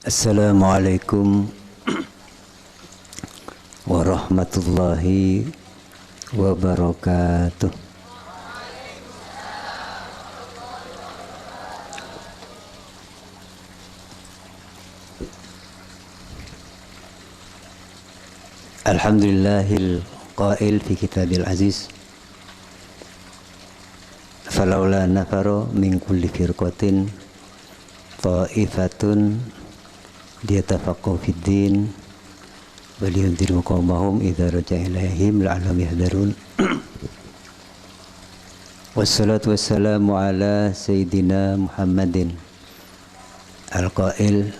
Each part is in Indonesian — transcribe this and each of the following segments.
Assalamualaikum warahmatullahi wabarakatuh. Alhamdulillahil qail fi kitabil aziz, falaula nafaro min kulli firqatin ta'ifatun liyatafaqahu fid din wa liyunziru qaumahum idza raja'a ilaihim la'allahum yahdharun. Wassalatu wassalamu ala sayyidina Muhammadin al-qail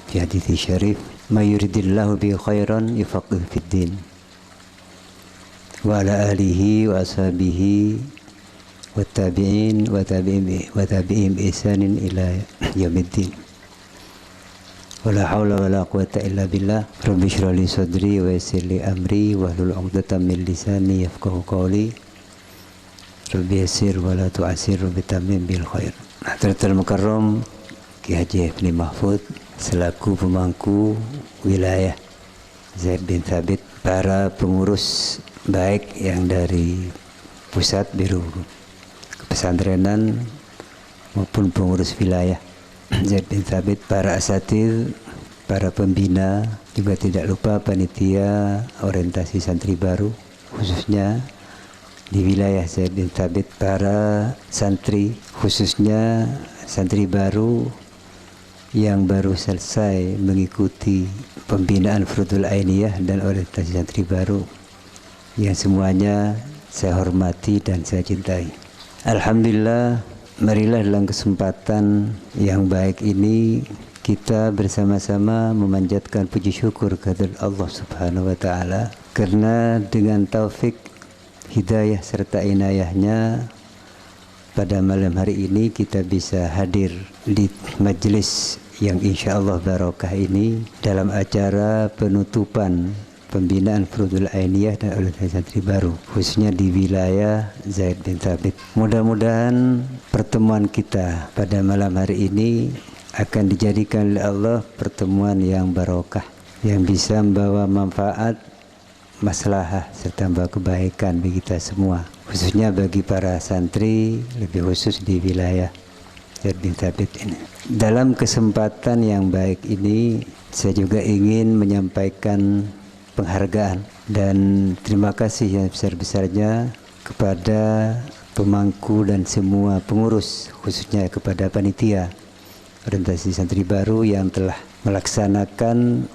fi hadithi syarif, may yuridillahu bi khairan yufaqihu fid din, wa ala alihi wa ashabihi wa tabi'in wa tabi'in ihsanin ila yaumiddin. Wala haula wala quwata illa billah. Rabbi shrah li sadri wa yassir li amri wahlul 'uqdatam min lisani yafqahu qawli. Rabbi yassir wa la tu'assir bi tamim bil khair. Hadratul Mukarram Ki Haji Ibni Mahfud selaku pemangku wilayah Zaid bin Thabit, para pengurus baik yang dari pusat biro pesantrenan maupun pengurus wilayah Zaid bin Thabit, para asatidz, para pembina, juga tidak lupa panitia orientasi santri baru khususnya di wilayah Zaid bin Thabit, para santri khususnya santri baru yang baru selesai mengikuti pembinaan Furudul Ainiyah dan orientasi santri baru, yang semuanya saya hormati dan saya cintai. Alhamdulillah, marilah dalam kesempatan yang baik ini kita bersama-sama memanjatkan puji syukur kehadirat Allah Subhanahu wa taala, karena dengan taufik, hidayah serta inayahnya pada malam hari ini kita bisa hadir di majelis yang insya Allah barokah ini dalam acara penutupan pembinaan Furudul Ainiyah dan orientasi santri baru khususnya di wilayah Zaid bin Thabit. Mudah-mudahan pertemuan kita pada malam hari ini akan dijadikan oleh Allah pertemuan yang barokah, yang bisa membawa manfaat, maslahah serta membawa kebaikan bagi kita semua, khususnya bagi para santri, lebih khusus di wilayah Zaid bin Thabit ini. Dalam kesempatan yang baik ini saya juga ingin menyampaikan penghargaan dan terima kasih yang besar-besarnya kepada pemangku dan semua pengurus, khususnya kepada panitia orientasi santri baru yang telah melaksanakan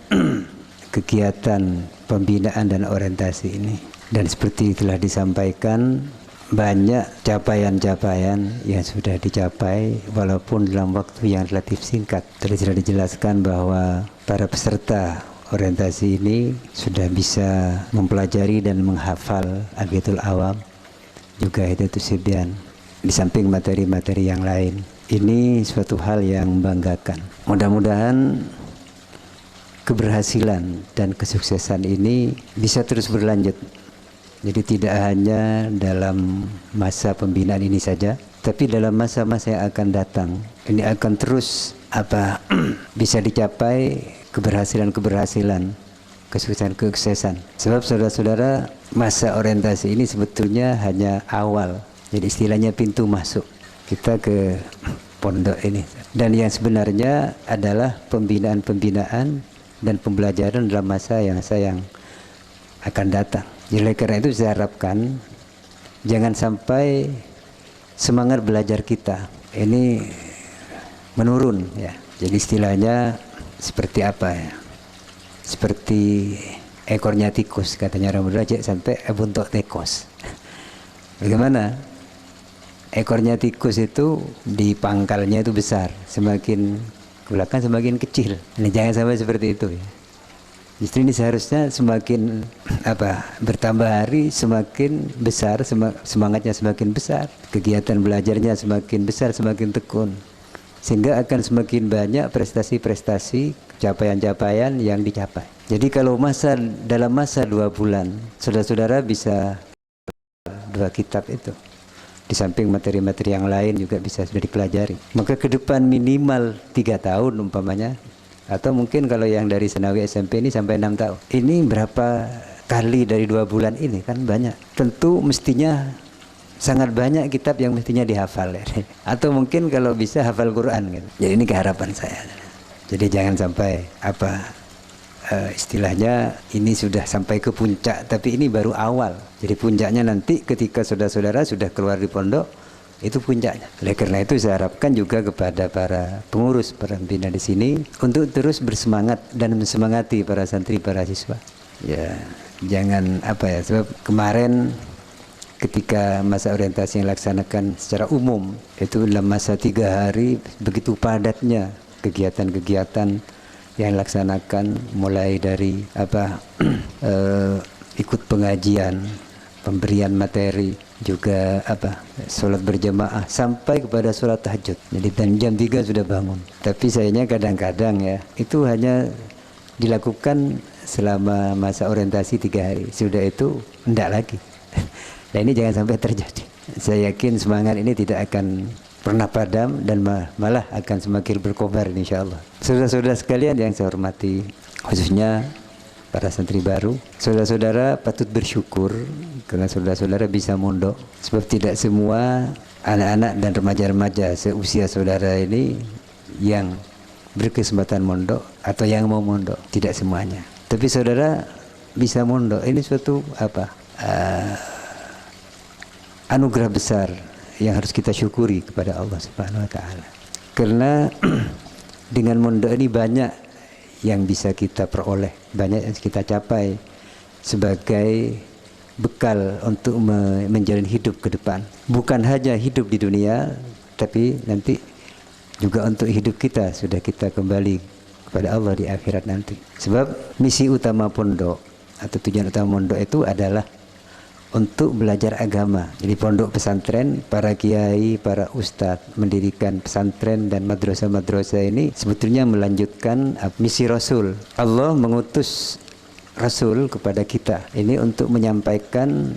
kegiatan pembinaan dan orientasi ini. Dan seperti telah disampaikan, banyak capaian-capaian yang sudah dicapai walaupun dalam waktu yang relatif singkat. Tadi sudah dijelaskan bahwa para peserta orientasi ini sudah bisa mempelajari dan menghafal Al-Baitul Awam, juga Hidayatus Sibyan, di samping materi-materi yang lain. Ini suatu hal yang membanggakan. Mudah-mudahan keberhasilan dan kesuksesan ini bisa terus berlanjut. Jadi tidak hanya dalam masa pembinaan ini saja, tapi dalam masa-masa yang akan datang ini akan terus bisa dicapai keberhasilan-keberhasilan, kesuksesan-kesuksesan. Sebab saudara-saudara, masa orientasi ini sebetulnya hanya awal. Jadi istilahnya pintu masuk kita ke pondok ini. Dan yang sebenarnya adalah pembinaan-pembinaan dan pembelajaran dalam masa yang akan datang. Jadi karena itu saya harapkan jangan sampai semangat belajar kita ini menurun ya. Jadi istilahnya seperti apa ya? Seperti ekornya tikus, katanya orang belajar sampai buntok tikus. Bagaimana? Ekornya tikus itu di pangkalnya itu besar, semakin ke belakang semakin kecil. Ini jangan sampai seperti itu ya. Justru ini seharusnya semakin bertambah hari semakin besar, semangatnya semakin besar, kegiatan belajarnya semakin besar, semakin tekun, sehingga akan semakin banyak prestasi-prestasi, capaian-capaian yang dicapai. Jadi kalau dalam masa 2 bulan, saudara-saudara bisa 2 kitab itu. Di samping materi-materi yang lain juga bisa sudah dipelajari. Maka ke depan minimal 3 tahun umpamanya, Atau mungkin kalau yang dari Senawi SMP ini sampai 6 tahun. Ini berapa kali dari 2 bulan ini, kan banyak. Tentu mestinya sangat banyak kitab yang mestinya dihafal ya. Atau mungkin kalau bisa hafal Quran gitu. Jadi ini keharapan saya. Jadi jangan sampai istilahnya ini sudah sampai ke puncak, tapi ini baru awal. Jadi puncaknya nanti ketika saudara-saudara sudah keluar di pondok, itu puncaknya. Oleh karena itu saya harapkan juga kepada para pengurus, para pembina di sini untuk terus bersemangat dan mensemangati para santri, para siswa. Ya, jangan sebab kemarin ketika masa orientasi yang dilaksanakan secara umum itu dalam masa 3 hari begitu padatnya kegiatan-kegiatan yang dilaksanakan, mulai dari ikut pengajian, pemberian materi, juga sholat berjamaah sampai kepada sholat tahajud. Jadi jam 3 sudah bangun. Tapi sayangnya kadang-kadang ya itu hanya dilakukan selama masa orientasi 3 hari. Sudah itu enggak lagi. Nah ini jangan sampai terjadi. Saya yakin semangat ini tidak akan pernah padam dan malah akan semakin berkobar insyaallah. Saudara-saudara sekalian yang saya hormati, khususnya para santri baru, saudara-saudara patut bersyukur karena saudara-saudara bisa mondok. Sebab tidak semua anak-anak dan remaja-remaja seusia saudara ini yang berkesempatan mondok atau yang mau mondok, tidak semuanya. Tapi saudara bisa mondok, ini suatu anugerah besar yang harus kita syukuri kepada Allah Subhanahu wa taala. Karena dengan mondok ini banyak yang bisa kita peroleh, banyak yang kita capai sebagai bekal untuk menjalani hidup ke depan. Bukan hanya hidup di dunia, tapi nanti juga untuk hidup kita sudah kita kembali kepada Allah di akhirat nanti. Sebab misi utama pondok atau tujuan utama pondok itu adalah untuk belajar agama. Jadi pondok pesantren, para kiai, para ustadz mendirikan pesantren dan madrasah-madrasah ini sebetulnya melanjutkan misi Rasul. Allah mengutus Rasul kepada kita ini untuk menyampaikan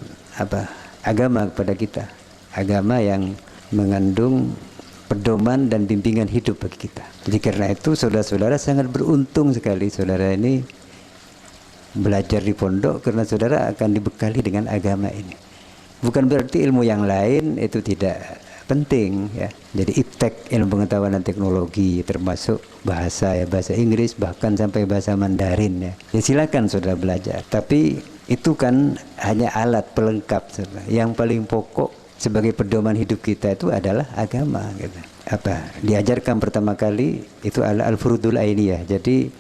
agama kepada kita. Agama yang mengandung pedoman dan bimbingan hidup bagi kita. Jadi karena itu saudara-saudara sangat beruntung sekali saudara ini belajar di pondok karena saudara akan dibekali dengan agama ini. Bukan berarti ilmu yang lain itu tidak penting ya. Jadi iptek, ilmu pengetahuan dan teknologi, termasuk bahasa Inggris, bahkan sampai bahasa Mandarin ya. Ya silakan saudara belajar. Tapi itu kan hanya alat pelengkap saudara. Yang paling pokok sebagai pedoman hidup kita itu adalah agama gitu. Diajarkan pertama kali itu adalah al-furudul ainiyah. Jadi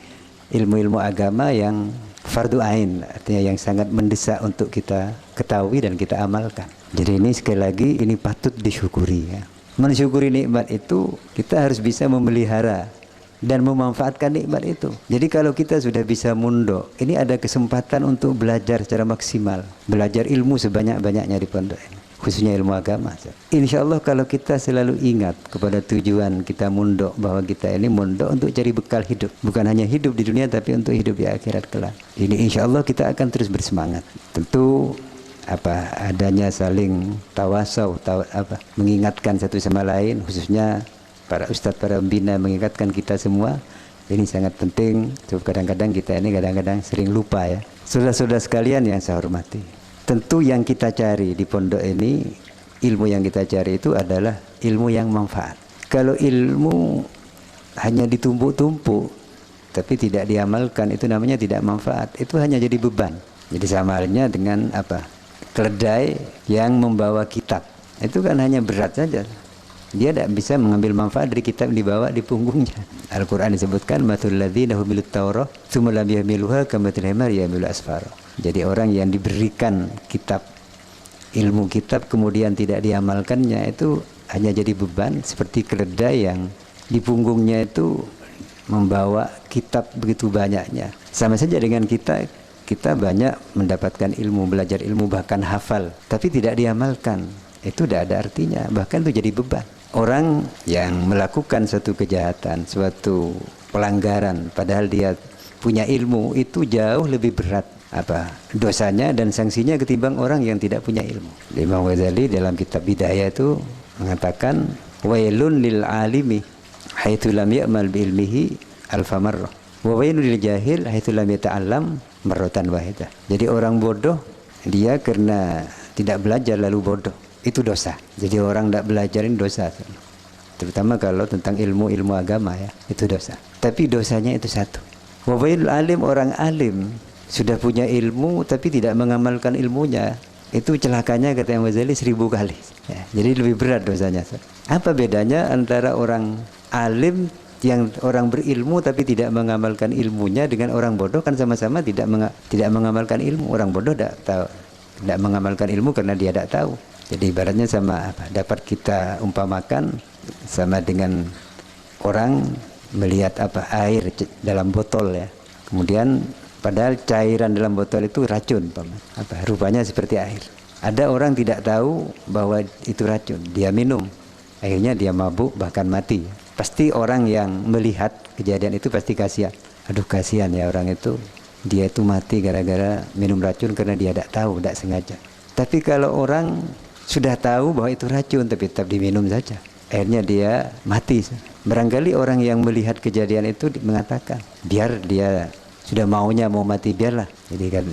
ilmu-ilmu agama yang fardu ain, artinya yang sangat mendesak untuk kita ketahui dan kita amalkan. Jadi ini sekali lagi ini patut disyukuri ya. Mensyukuri nikmat itu kita harus bisa memelihara dan memanfaatkan nikmat itu. Jadi kalau kita sudah bisa mondok, ini ada kesempatan untuk belajar secara maksimal, belajar ilmu sebanyak-banyaknya di pondok ini, khususnya ilmu agama. Insya Allah kalau kita selalu ingat kepada tujuan kita mondok, bahwa kita ini mondok untuk cari bekal hidup, bukan hanya hidup di dunia tapi untuk hidup di akhirat kelak. Ini insya Allah kita akan terus bersemangat. Tentu adanya saling tawasau, mengingatkan satu sama lain, khususnya para ustadz, para pembina mengingatkan kita semua. Ini sangat penting. Sebab kadang-kadang kita ini sering lupa ya. Saudara-saudara sekalian yang saya hormati, tentu yang kita cari di pondok ini, ilmu yang kita cari itu adalah ilmu yang manfaat. Kalau ilmu hanya ditumpuk-tumpuk tapi tidak diamalkan, itu namanya tidak manfaat. Itu hanya jadi beban. Jadi sama halnya dengan keledai yang membawa kitab. Itu kan hanya berat saja. Dia tidak bisa mengambil manfaat dari kitab yang dibawa di punggungnya. Al-Quran disebutkan mathul ladzina humilut taurah tsumma lam yahmiluha kamathali himar yahmilu asfara. Jadi orang yang diberikan kitab, ilmu kitab kemudian tidak diamalkannya, itu hanya jadi beban seperti keledai yang di punggungnya itu membawa kitab begitu banyaknya. Sama saja dengan kita banyak mendapatkan ilmu, belajar ilmu, bahkan hafal, tapi tidak diamalkan, itu tidak ada artinya, bahkan itu jadi beban. Orang yang melakukan suatu kejahatan, suatu pelanggaran, padahal dia punya ilmu, itu jauh lebih berat dosanya dan sanksinya ketimbang orang yang tidak punya ilmu. Imam Ghazali dalam kitab Bidayah itu mengatakan wailun lil alimi haitsu lam ya'mal bi ilmihi alfa marrah. Wa wailul lil jahil haitsu lam yata'allam marratan wahidah. Jadi orang bodoh dia karena tidak belajar lalu bodoh, itu dosa. Jadi orang tidak belajarin dosa. Terutama kalau tentang ilmu agama ya, itu dosa. Tapi dosanya itu satu. Wa wailul alim, orang alim sudah punya ilmu tapi tidak mengamalkan ilmunya, itu celakanya kata Imam Ghazali 1000 kali ya, jadi lebih berat dosanya. Apa bedanya antara orang alim yang orang berilmu tapi tidak mengamalkan ilmunya dengan orang bodoh? Kan sama-sama tidak mengamalkan ilmu. Orang bodoh tidak mengamalkan ilmu karena dia tidak tahu. Jadi ibaratnya sama apa? Dapat kita umpamakan sama dengan orang melihat apa air dalam botol ya. Kemudian padahal cairan dalam botol itu racun, apa rupanya seperti air. Ada orang tidak tahu bahwa itu racun, dia minum, akhirnya dia mabuk bahkan mati. Pasti orang yang melihat kejadian itu pasti kasihan. Aduh kasihan ya orang itu, dia itu mati gara-gara minum racun karena dia tidak tahu, tidak sengaja. Tapi kalau orang sudah tahu bahwa itu racun tapi tetap diminum saja, akhirnya dia mati. Barangkali orang yang melihat kejadian itu mengatakan, biar dia sudah maunya mau mati biarlah. Jadi kan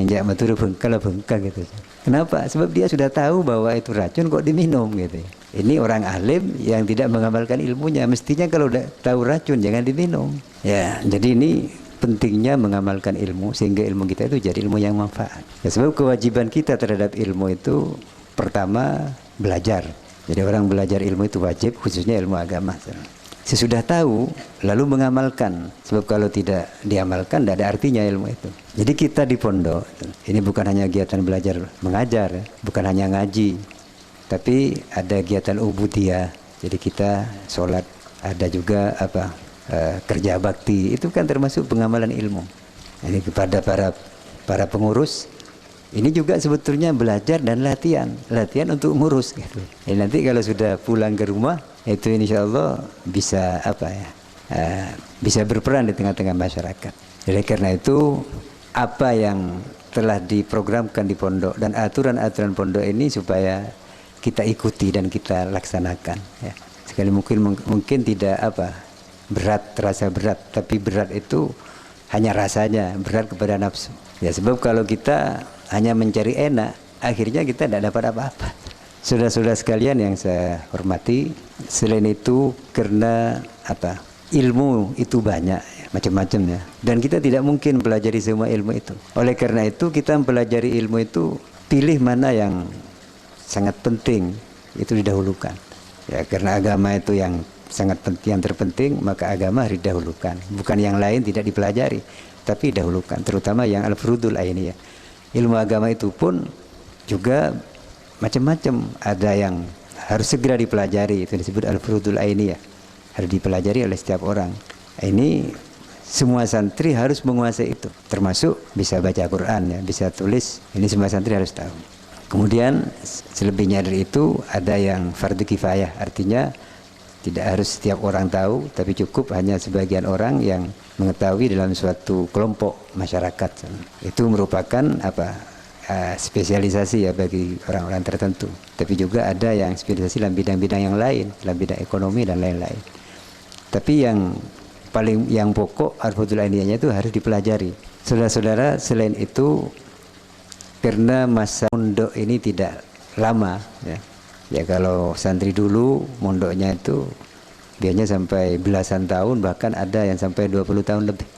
jak maturu bengkal gitu. Kenapa? Sebab dia sudah tahu bahwa itu racun kok diminum gitu. Ini orang alim yang tidak mengamalkan ilmunya. Mestinya kalau udah tahu racun jangan diminum. Ya, jadi ini pentingnya mengamalkan ilmu sehingga ilmu kita itu jadi ilmu yang manfaat. Ya, sebab kewajiban kita terhadap ilmu itu pertama belajar. Jadi orang belajar ilmu itu wajib, khususnya ilmu agama. Sesudah tahu, lalu mengamalkan. Sebab kalau tidak diamalkan, tidak ada artinya ilmu itu. Jadi kita di pondok, ini bukan hanya kegiatan belajar mengajar, bukan hanya ngaji, tapi ada kegiatan ubudiyah. Jadi kita sholat, ada juga apa kerja bakti. Itu kan termasuk pengamalan ilmu. Ini kepada para pengurus. Ini juga sebetulnya belajar dan latihan untuk ngurus. Gitu. Nanti kalau sudah pulang ke rumah, itu insya Allah bisa bisa berperan di tengah-tengah masyarakat. Jadi karena itu apa yang telah diprogramkan di pondok dan aturan-aturan pondok ini supaya kita ikuti dan kita laksanakan. Ya. Sekali mungkin tidak berat, terasa berat, tapi berat itu hanya rasanya, berat kepada nafsu. Ya sebab kalau kita hanya mencari enak, akhirnya kita tidak dapat apa-apa. Saudara-saudara sekalian yang saya hormati, selain itu karena ilmu itu banyak, macam-macam ya. Dan kita tidak mungkin pelajari semua ilmu itu. Oleh karena itu kita mempelajari ilmu itu, pilih mana yang sangat penting, itu didahulukan. Ya karena agama itu yang sangat penting, yang terpenting, maka agama harus didahulukan. Bukan yang lain tidak dipelajari, tapi dahulukan. Terutama yang al-furudul ainiyah. Ilmu agama itu pun juga macam-macam. Ada yang harus segera dipelajari, itu disebut al-furudul ainiyah, harus dipelajari oleh setiap orang. Ini semua santri harus menguasai itu, termasuk bisa baca Quran ya, bisa tulis. Ini semua santri harus tahu. Kemudian selebihnya dari itu ada yang fardu kifayah, artinya tidak harus setiap orang tahu, tapi cukup hanya sebagian orang yang mengetahui dalam suatu kelompok masyarakat. Itu merupakan spesialisasi ya bagi orang-orang tertentu. Tapi juga ada yang spesialisasi dalam bidang-bidang yang lain, dalam bidang ekonomi dan lain-lain. Tapi yang pokok al-furudul ainiyahnya itu harus dipelajari. Saudara-saudara, selain itu karena masa mondok ini tidak lama ya. Ya kalau santri dulu mondoknya itu biasanya sampai belasan tahun, bahkan ada yang sampai 20 tahun lebih.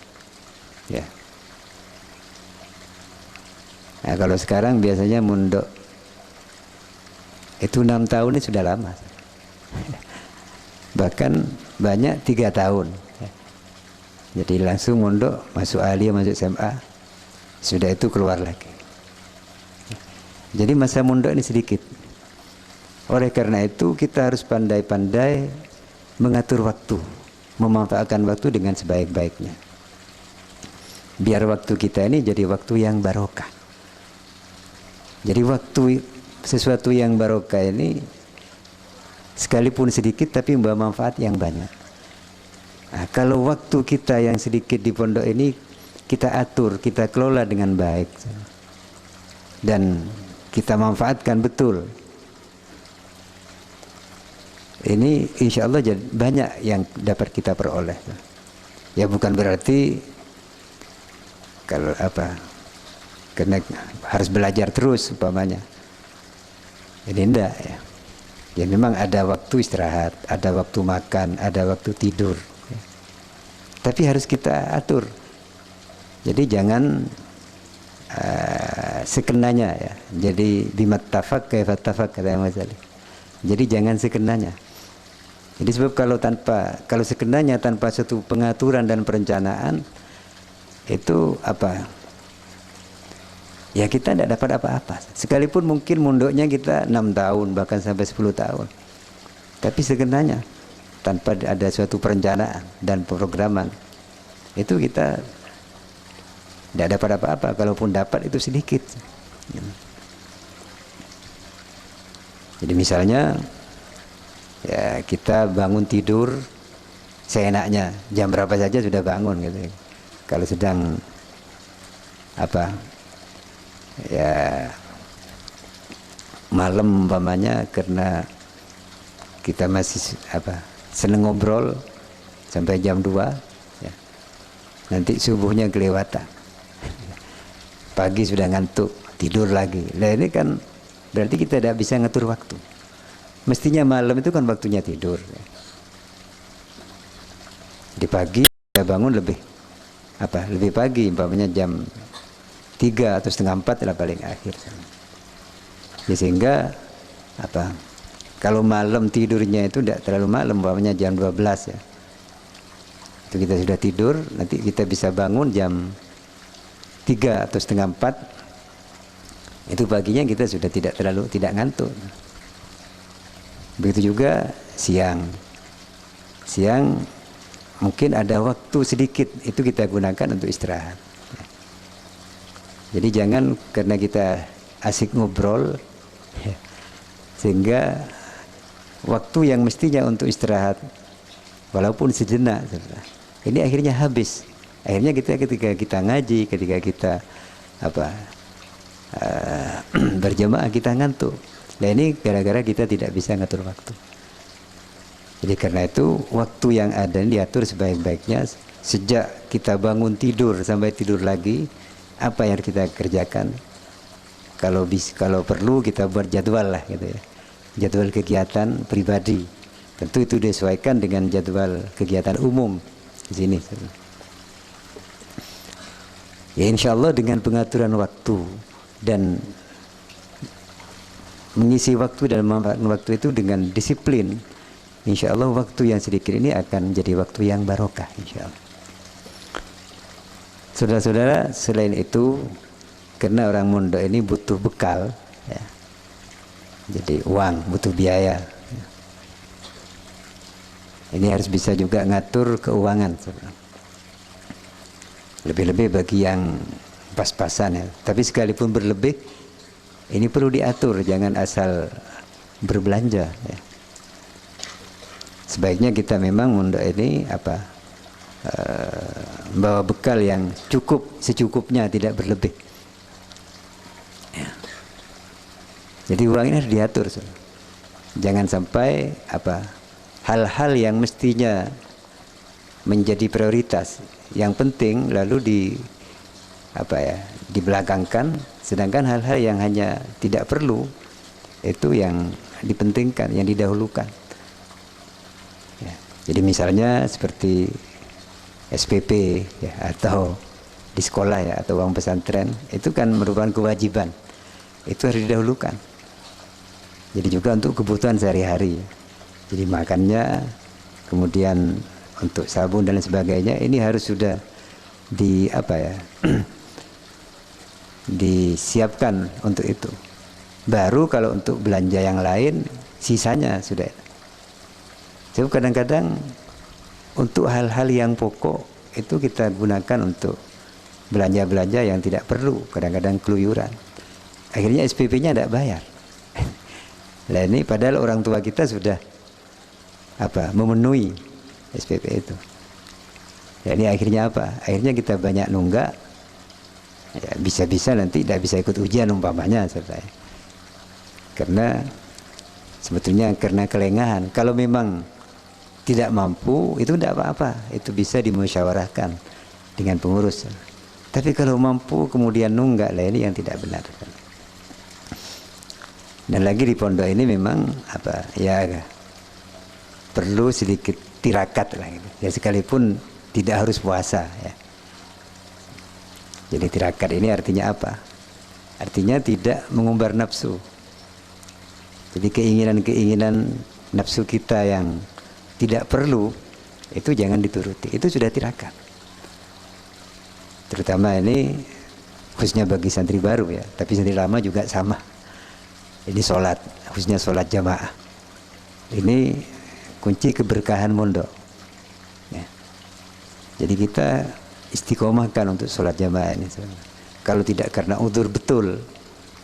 Ya. Nah, kalau sekarang biasanya mondok itu 6 tahun ini sudah lama. Bahkan banyak 3 tahun. Ya. Jadi langsung mondok, masuk aliyah, masuk SMA, sudah itu keluar lagi. Jadi masa mondok ini sedikit. Oleh karena itu kita harus pandai-pandai mengatur waktu, memanfaatkan waktu dengan sebaik-baiknya. Biar waktu kita ini jadi waktu yang barokah. Jadi sesuatu yang barokah ini sekalipun sedikit tapi membawa manfaat yang banyak. Nah, kalau waktu kita yang sedikit di pondok ini kita atur, kita kelola dengan baik dan kita manfaatkan betul, ini insya Allah banyak yang dapat kita peroleh. Ya bukan berarti kalau karena harus belajar terus umpamanya. Ini enggak ya. Ya memang ada waktu istirahat, ada waktu makan, ada waktu tidur. Ya. Tapi harus kita atur. Jadi jangan sekenanya ya. Jadi bimattafaq kaifattafaq kata Mas Ali. Jadi jangan sekenanya. Jadi sebab kalau sekenanya tanpa suatu pengaturan dan perencanaan itu ya kita tidak dapat apa-apa. Sekalipun mungkin mondoknya kita 6 tahun bahkan sampai 10 tahun. Tapi sekenanya tanpa ada suatu perencanaan dan pemrograman itu kita tidak dapat apa-apa. Kalaupun dapat itu sedikit. Jadi misalnya ya kita bangun tidur seenaknya, jam berapa saja sudah bangun gitu. Kalau sedang ya malam umpamanya karena kita masih seneng ngobrol sampai jam 2 ya. Nanti subuhnya kelewatan. Pagi sudah ngantuk, tidur lagi. Nah ini kan berarti kita tidak bisa ngatur waktu. Mestinya malam itu kan waktunya tidur. Di pagi kita bangun lebih pagi, umpamanya jam 3 atau setengah 4 lah paling akhir. Ya, sehingga kalau malam tidurnya itu tidak terlalu malam, umpamanya jam 12 ya. Itu kita sudah tidur, nanti kita bisa bangun jam 3 atau setengah 4. Itu paginya kita sudah tidak ngantuk. Begitu juga siang. Siang mungkin ada waktu sedikit itu kita gunakan untuk istirahat. Jadi jangan karena kita asik ngobrol sehingga waktu yang mestinya untuk istirahat walaupun sejenak ini akhirnya habis. Akhirnya ketika kita ngaji, ketika kita berjamaah kita ngantuk. Nah ini gara-gara kita tidak bisa ngatur waktu. Jadi karena itu waktu yang ada diatur sebaik-baiknya. Sejak kita bangun tidur sampai tidur lagi, apa yang kita kerjakan. Kalau perlu kita buat jadwal lah gitu ya. Jadwal kegiatan pribadi. Tentu itu disesuaikan dengan jadwal kegiatan umum di sini. Ya insya Allah dengan pengaturan waktu dan mengisi waktu dan memanfaatkan waktu itu dengan disiplin, insya Allah waktu yang sedikit ini akan menjadi waktu yang barokah insya Allah. Saudara-saudara, selain itu karena orang mondok ini butuh bekal ya. Jadi uang, butuh biaya. Ini harus bisa juga ngatur keuangan. Lebih-lebih bagi yang pas-pasan ya. Tapi sekalipun berlebih, ini perlu diatur, jangan asal berbelanja ya. Sebaiknya kita memang mondok ini bawa bekal yang cukup, secukupnya, tidak berlebih ya. Jadi uang ini harus diatur. Jangan sampai hal-hal yang mestinya menjadi prioritas yang penting lalu dibelakangkan, sedangkan hal-hal yang hanya tidak perlu itu yang dipentingkan, yang didahulukan ya. Jadi misalnya seperti SPP ya, atau di sekolah ya, atau uang pesantren itu kan merupakan kewajiban, itu harus didahulukan. Jadi juga untuk kebutuhan sehari-hari, jadi makannya, kemudian untuk sabun dan sebagainya, ini harus sudah disiapkan untuk itu. Baru kalau untuk belanja yang lain sisanya sudah. Jadi kadang-kadang untuk hal-hal yang pokok itu kita gunakan untuk belanja-belanja yang tidak perlu, kadang-kadang keluyuran. Akhirnya SPP-nya tidak bayar. Nah ini padahal orang tua kita sudah memenuhi SPP itu. Ya, ini akhirnya akhirnya kita banyak nunggak ya, bisa-bisa nanti tidak bisa ikut ujian umpamanya selesai. Karena sebetulnya karena kelengahan. Kalau memang tidak mampu itu tidak apa-apa, itu bisa dimusyawarahkan dengan pengurus. Tapi kalau mampu kemudian nunggak lah, ini yang tidak benar. Dan lagi di pondok ini memang perlu sedikit tirakat lah gitu. Ya sekalipun tidak harus puasa ya. Jadi tirakat ini artinya apa? Artinya tidak mengumbar nafsu. Jadi keinginan-keinginan nafsu kita yang tidak perlu itu jangan dituruti. Itu sudah tirakat. Terutama ini khususnya bagi santri baru ya, tapi santri lama juga sama. Ini sholat, khususnya sholat jamaah. Ini kunci keberkahan mondok. Ya. Jadi kita istiqomahkan untuk sholat jamaah ini. Kalau tidak karena udzur betul,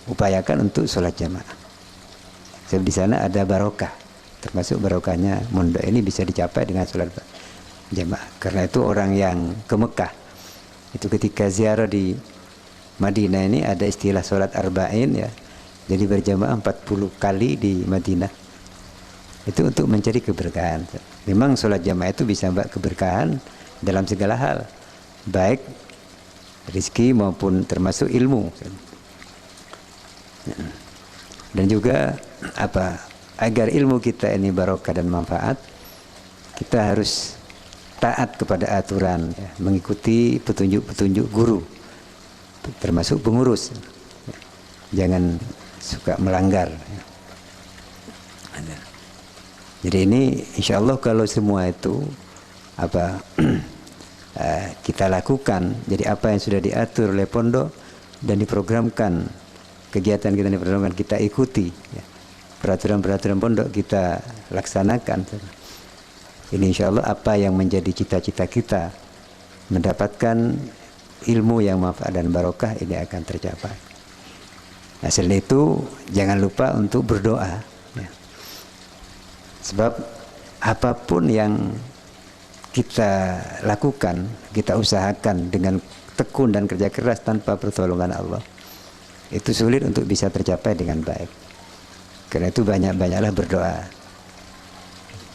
upayakan untuk sholat jamaah. Sebab di sana ada barokah, termasuk barokahnya mondok ini bisa dicapai dengan sholat jamaah. Karena itu orang yang ke Mekah, itu ketika ziarah di Madinah ini ada istilah sholat arba'in ya. Jadi berjamaah 40 kali di Madinah. Itu untuk mencari keberkahan. Memang sholat jamaah itu bisa membawa keberkahan dalam segala hal, baik rezeki maupun termasuk ilmu. Dan juga agar ilmu kita ini barokah dan manfaat, kita harus taat kepada aturan ya, mengikuti petunjuk-petunjuk guru, termasuk pengurus. Jangan suka melanggar. Jadi ini insya Allah kalau semua itu kita lakukan, jadi apa yang sudah diatur oleh pondok dan diprogramkan, kegiatan kita diprogramkan, kita ikuti ya. Peraturan-peraturan pondok kita laksanakan. Ini insya Allah apa yang menjadi cita-cita kita, mendapatkan ilmu yang manfaat dan barokah, ini akan tercapai. Nah, selain itu jangan lupa untuk berdoa ya. Sebab apapun yang kita lakukan, kita usahakan dengan tekun dan kerja keras tanpa pertolongan Allah, itu sulit untuk bisa tercapai dengan baik. Karena itu banyak-banyaklah berdoa,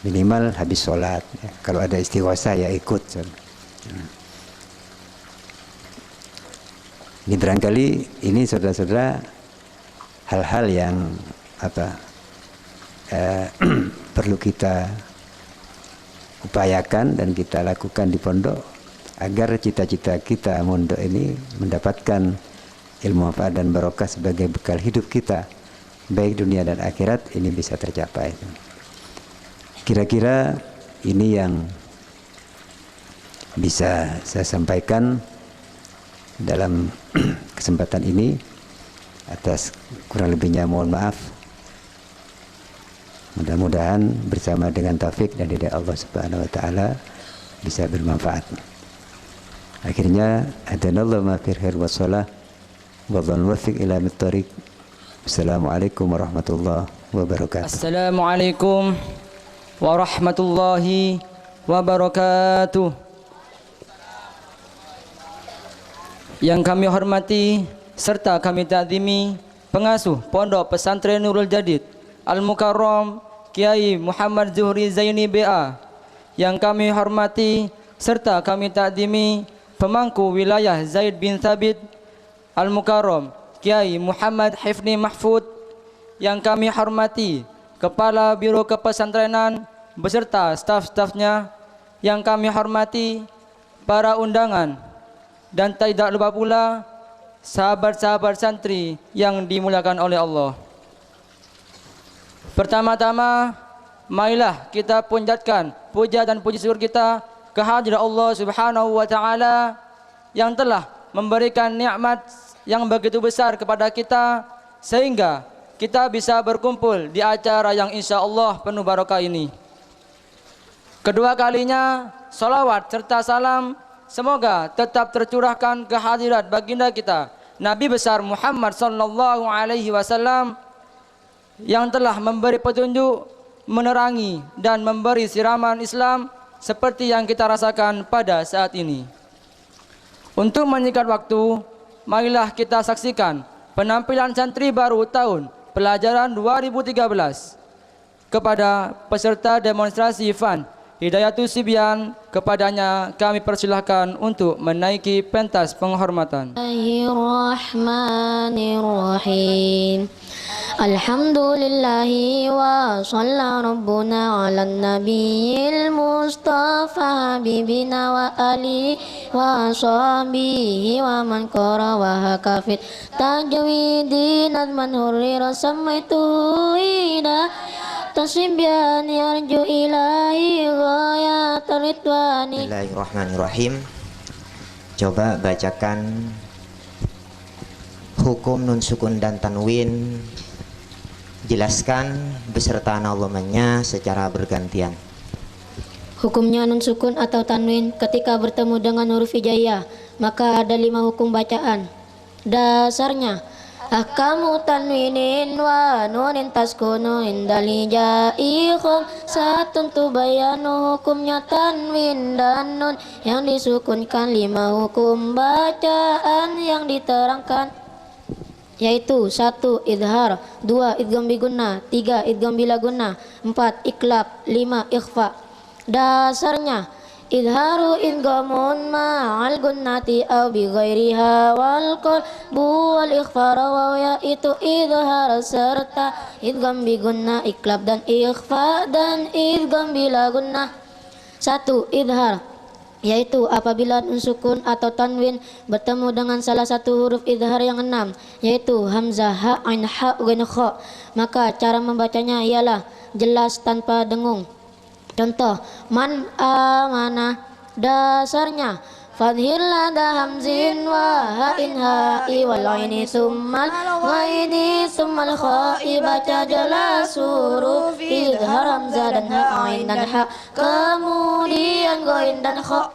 minimal habis sholat ya. Kalau ada istighosah ya ikut. Ini barangkali ini saudara-saudara hal-hal yang perlu kita upayakan dan kita lakukan di pondok agar cita-cita kita mondok ini mendapatkan ilmu manfaat dan barokah sebagai bekal hidup kita baik dunia dan akhirat, ini bisa tercapai. Kira-kira ini yang bisa saya sampaikan dalam kesempatan ini. Atas kurang lebihnya mohon maaf. Mudah-mudahan bersama dengan taufik dan hidayah Allah Subhanahu wa taala bisa bermanfaat. Akhirnya hadanallahu ma fi khair wa shalah wa dhal wafiq ila mit-thariq. Assalamualaikum warahmatullahi wabarakatuh. Assalamualaikum warahmatullahi wabarakatuh. Yang kami hormati serta kami takzimi pengasuh Pondok Pesantren Nurul Jadid Al-Mukarram Kiai Muhammad Zuhri Zaini BA. Yang kami hormati serta kami takzimi pemangku wilayah Zaid bin Thabit Al-Mukarram Kiai Muhammad Hifni Mahfud. Yang kami hormati Kepala Biro Kepesantrenan beserta staf-stafnya. Yang kami hormati para undangan dan tidak lupa pula sahabat-sahabat santri yang dimuliakan oleh Allah. Pertama-tama, marilah kita panjatkan puja dan puji syukur kita kehadirat Allah Subhanahu wa taala yang telah memberikan nikmat yang begitu besar kepada kita sehingga kita bisa berkumpul di acara yang insya Allah penuh barokah ini. Kedua kalinya, salawat serta salam semoga tetap tercurahkan kehadirat baginda kita Nabi besar Muhammad sallallahu alaihi wasallam yang telah memberi petunjuk, menerangi dan memberi siraman Islam seperti yang kita rasakan pada saat ini. Untuk menyingkat waktu, marilah kita saksikan penampilan santri baru tahun pelajaran 2013 kepada peserta demonstrasi FAN Hidayatus Sibyan, kepadanya kami persilahkan untuk menaiki pentas penghormatan. Bismillahirrahmanirrahim. Alhamdulillahi wa shalla rabbuna ala nabiyil mustafa habibina wa ali wa sahbihi wa man qara wa hakafit tajwidin man hurira samaitu ida tasibyan yarju ilahi ghayat ridwani. Bismillahirrahmanirrahim. Coba bacakan hukum nun sukun dan tanwin, jelaskan beserta nazamannya secara bergantian. Hukumnya nun sukun atau tanwin ketika bertemu dengan huruf hijaiyah, maka ada 5 hukum bacaan. Dasarnya ahkamu tanwinin wa nunin taskunu indal hijaikum. Satun tubayanu, hukumnya tanwin dan nun yang disukunkan. 5 hukum bacaan yang diterangkan, yaitu 1. Idhar, 2. Idgham bi gunnah, 3. Idgham bila gunnah, 4. Iklab, 5. Ikhfa. Dasarnya idharu idghamun ma'al gunnati aw bi ghairiha wal qalbu wal ikhfa rawaw, yaitu idhar serta idgham bi gunnah, iklab dan ikhfa, dan idgham bila gunnah. 1. Idhar, yaitu apabila nun sukun atau tanwin bertemu dengan salah satu huruf idhar yang 6, yaitu hamzah, ha, ain, ha, ghain, kha, maka cara membacanya ialah jelas tanpa dengung. Contoh, man amanah. Dasarnya fadhil lada hamzin wa ha'in ha'i wal aini summal ghaini summal kha'i. Baca jelas huruf idhar hamzah dan ha, ain dan ha, kemudian ghain dan kha.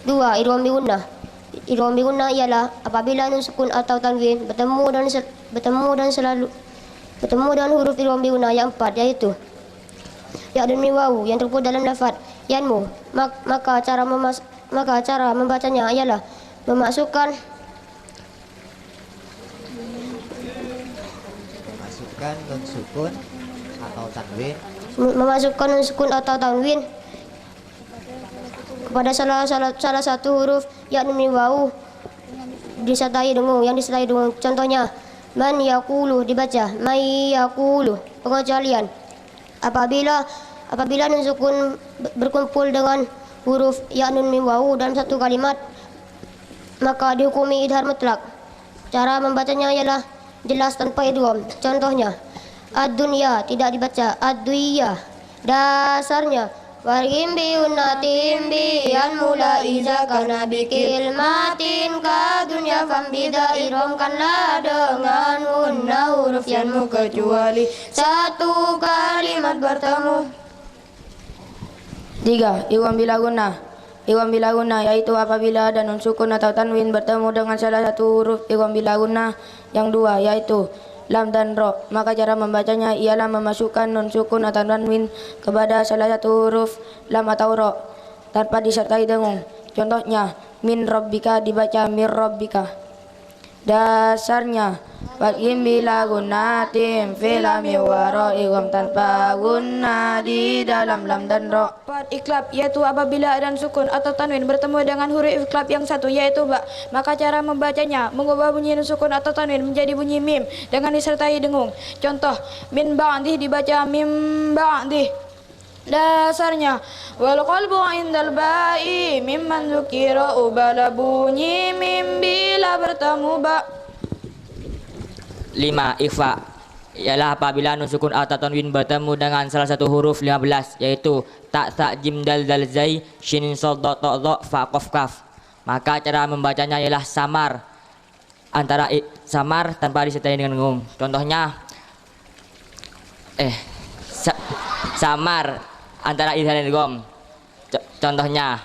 2. Idgham bi gunnah. Idgham bi gunnah ialah apabila nun sukun atau tanwin bertemu dengan huruf idgham bi gunnah yang 4, yaitu ya dan mim wawu yang terkumpul dalam lafaz yanmu, maka cara membacanya ialah memasukkan nun sukun atau tanwin kepada salah satu huruf ya dan mim wawu disertai dengung, yang disertai dengung. Contohnya man yaqulu dibaca may yaqulu. Pengecualian apabila nun sukun berkumpul dengan huruf ya nun mim wawu dalam satu kalimat, maka dihukumi idhar mutlak. Cara membacanya ialah jelas tanpa idgham. Contohnya ad-dunya tidak dibaca ad-duyyah. Dasarnya wargim bi unnatin bi an mula iza kana bi kilmatin ka dunya fam bidairomkanlah dengan unna huruf yanmu kecuali satu kalimat bertemu. 3. Idgham bila gunnah. Idgham bila gunnah yaitu apabila ada nun sukun atau tanwin bertemu dengan salah satu huruf idgham bila gunnah yang 2, yaitu lam dan ro, maka cara membacanya ialah memasukkan nun sukun atau tanwin kepada salah satu huruf lam atau ro tanpa disertai dengung. Contohnya min rabbika dibaca mir rabbika. Dasarnya Fathim bila gunnatin filami waro igom tanpa guna di dalam lam dan ro. 4. Iklab, yaitu apabila dan sukun atau tanwin bertemu dengan huruf iklab yang satu, yaitu ba, maka cara membacanya mengubah bunyi sukun atau tanwin menjadi bunyi mim dengan disertai dengung. Contoh min ba'dih dibaca mim ba'dih. Dasarnya wal qalbu indal ba'i mimman dzukira ubala, bunyi mim bila bertemu ba. 5. Ikhfa, ialah apabila nun sukun atau tanwin bertemu dengan salah satu huruf 15, yaitu ta, sa, jim, dal, zal, zai, shin, sod, dot, to, dho, fa, qaf, kaf, maka cara membacanya ialah samar samar tanpa disertai dengan dengung. Contohnya samar antara idhar dan idgham. Contohnya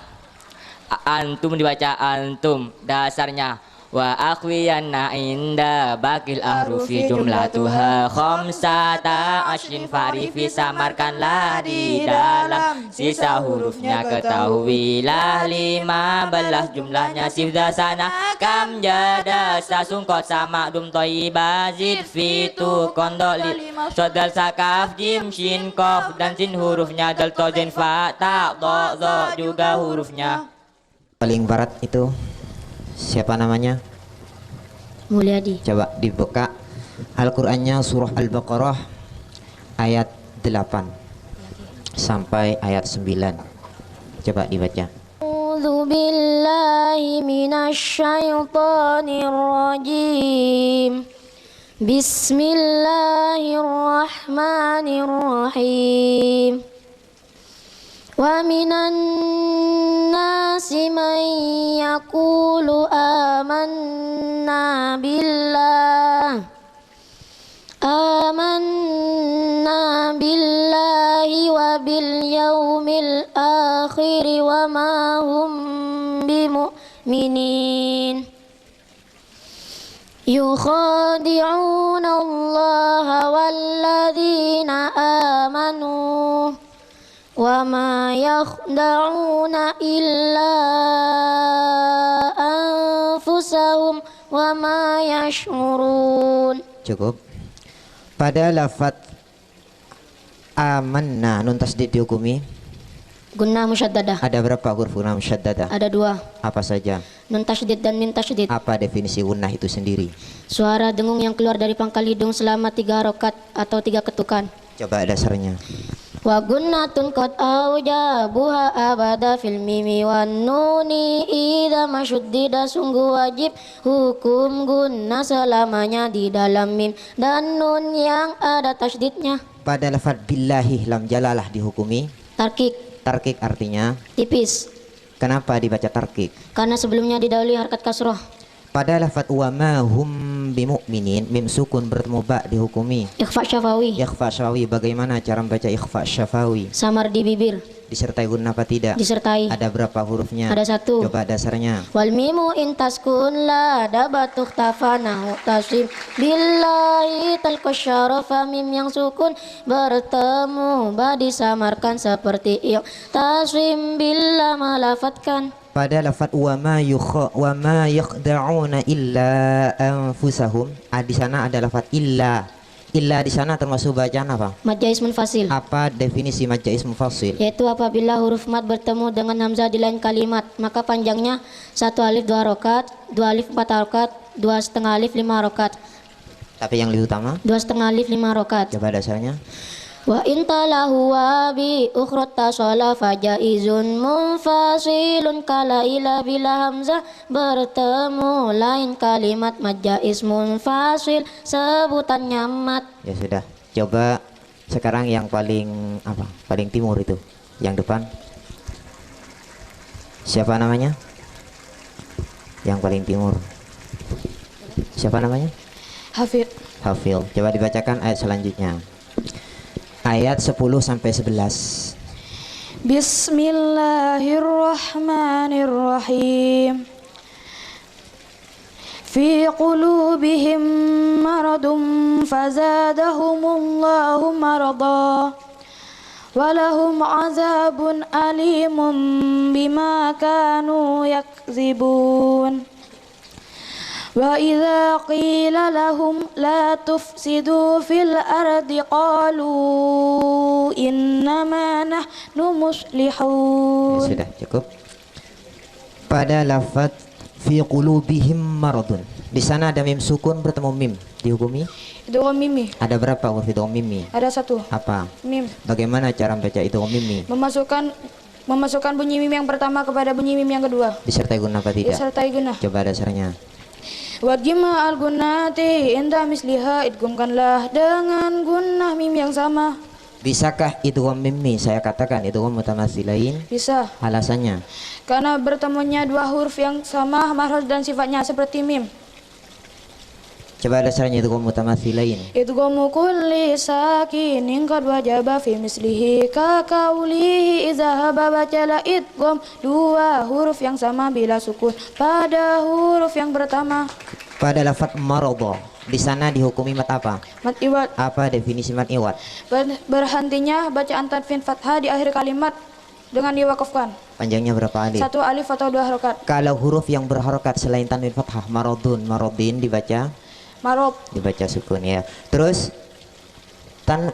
antum dibaca antum. Dasarnya wa akhwiyanna inda bakil ahrufi jumlatuha khamsata ashrin farifi samarkanlah di dalam sisa hurufnya ketahuilah 15 jumlahnya sifda sana kam jada sasungkot sama dum toyiba zid fitu kondoli sodal sakaf jim shin kof dan sin hurufnya dal to jen fa ta do zo juga hurufnya. Paling barat itu siapa namanya? Mulyadi. Coba dibuka Al-Qur'annya surah Al-Baqarah ayat 8 sampai ayat 9. Coba dibaca. A'udzu billahi minasy syaithanir rajim. Bismillahirrahmanirrahim. Wa minan nasi man yaqulu amanna billahi wa bil yaumil akhir wa ma hum bimu'minin yukhadi'una allaha walladzina amanu wa ma yakhda'una illa anfusahum wa ma yash'urun. Cukup. Pada lafaz amanna nun tasdid dihukumi Gunnah musyaddadah. ada berapa huruf gunnah musyaddadah? Ada 2, Apa saja? nun tasydid dan min tasydid. Apa definisi gunnah itu sendiri? Suara dengung yang keluar dari pangkal hidung selama 3 rakaat atau 3 ketukan. Coba dasarnya. Wa gunnatun qad aujabuha abada fil mimi wan nuni idza mashuddida, sungguh wajib hukum gunnah selamanya di dalam mim dan nun yang ada tasydidnya. Pada lafaz billahi lam jalalah dihukumi Tarkik, tarkik, artinya tipis, kenapa dibaca tarkik? karena sebelumnya didahului harkat kasroh. Pada lafaz wa ma hum bimu'minin mim sukun bertemu ba dihukumi Ikhfa syafawi, ikhfa syafawi. Bagaimana cara membaca ikhfa syafawi? samar di bibir, Disertai gunnah apa tidak? disertai. Ada berapa hurufnya? Ada 1. Coba dasarnya. Wal mimu intaskun la dabatuh tafana taslim billahi talqasyarafa, mim yang sukun bertemu ba disamarkan seperti taslim billah malafatkan. Pada lafaz wa ma yakhda'una illa anfusahum, di sana ada lafaz illa. Illa di sana termasuk bacaan apa? Mad jaiz munfasil, Apa definisi mad jaiz mufasil? yaitu apabila huruf mad bertemu dengan hamzah di lain kalimat, maka panjangnya 1 alif 2 rakaat, 2 alif 4 rakaat, 2,5 alif 5 rakaat, Tapi yang lebih utama, 2,5 alif 5 rakaat. coba dasarnya. Wa intalahu wa bi ukhrat tasala fajaizun munfasilun kala ila bila hamzah bertemu lain kalimat majaiz munfasil sebutannya mat. Ya sudah. Coba sekarang yang paling apa? Paling timur itu, yang depan. Siapa namanya? Yang paling timur. Siapa namanya? Hafid. Hafil. Coba dibacakan ayat selanjutnya. Ayat 10 sampai 11. Bismillahirrahmanirrahim. Fi qulubihim maradun fazadahumullahu marada walahum azabun alimun bima kanu yakzibun. Wa idza qila lahum la tufsidu fil ardi qalu innama nahnu muslihun. Ya, sudah cukup. Pada lafaz fi qulubihim maradun, di sana ada mim sukun bertemu mim dihukumi Idgham mimi. ada berapa huruf idgham mimi? Ada 1. Apa? Mim. Bagaimana cara membaca idgham mimi? Memasukkan bunyi mim yang pertama kepada bunyi mim yang kedua. Disertai gunnah apa tidak? Disertai gunnah. Coba dasarnya. Wadgima al-gunnati inda misliha, idghamkanlah dengan gunnah mim yang sama. Bisakah idgham mimi? Saya katakan idgham mutamatsilain. Bisa, Alasannya? karena bertemunya 2 huruf yang sama makhraj dan sifatnya seperti mim. Coba dasarnya idgham mutamathilain. Idghamu kulli sakinin qad wajaba fi mislihi ka qawlihi idza haba bacalah idgham dua huruf yang sama bila sukun pada huruf yang pertama. Pada lafaz maradha, di sana dihukumi mat apa? Mat iwad. Apa definisi mat iwad? Berhentinya bacaan tanwin fathah di akhir kalimat dengan diwakafkan. Panjangnya berapa alif? 1 alif atau 2 harokat. Kalau huruf yang berharokat selain tanwin fathah, maradun, maradin dibaca Marob. dibaca sukun ya. Terus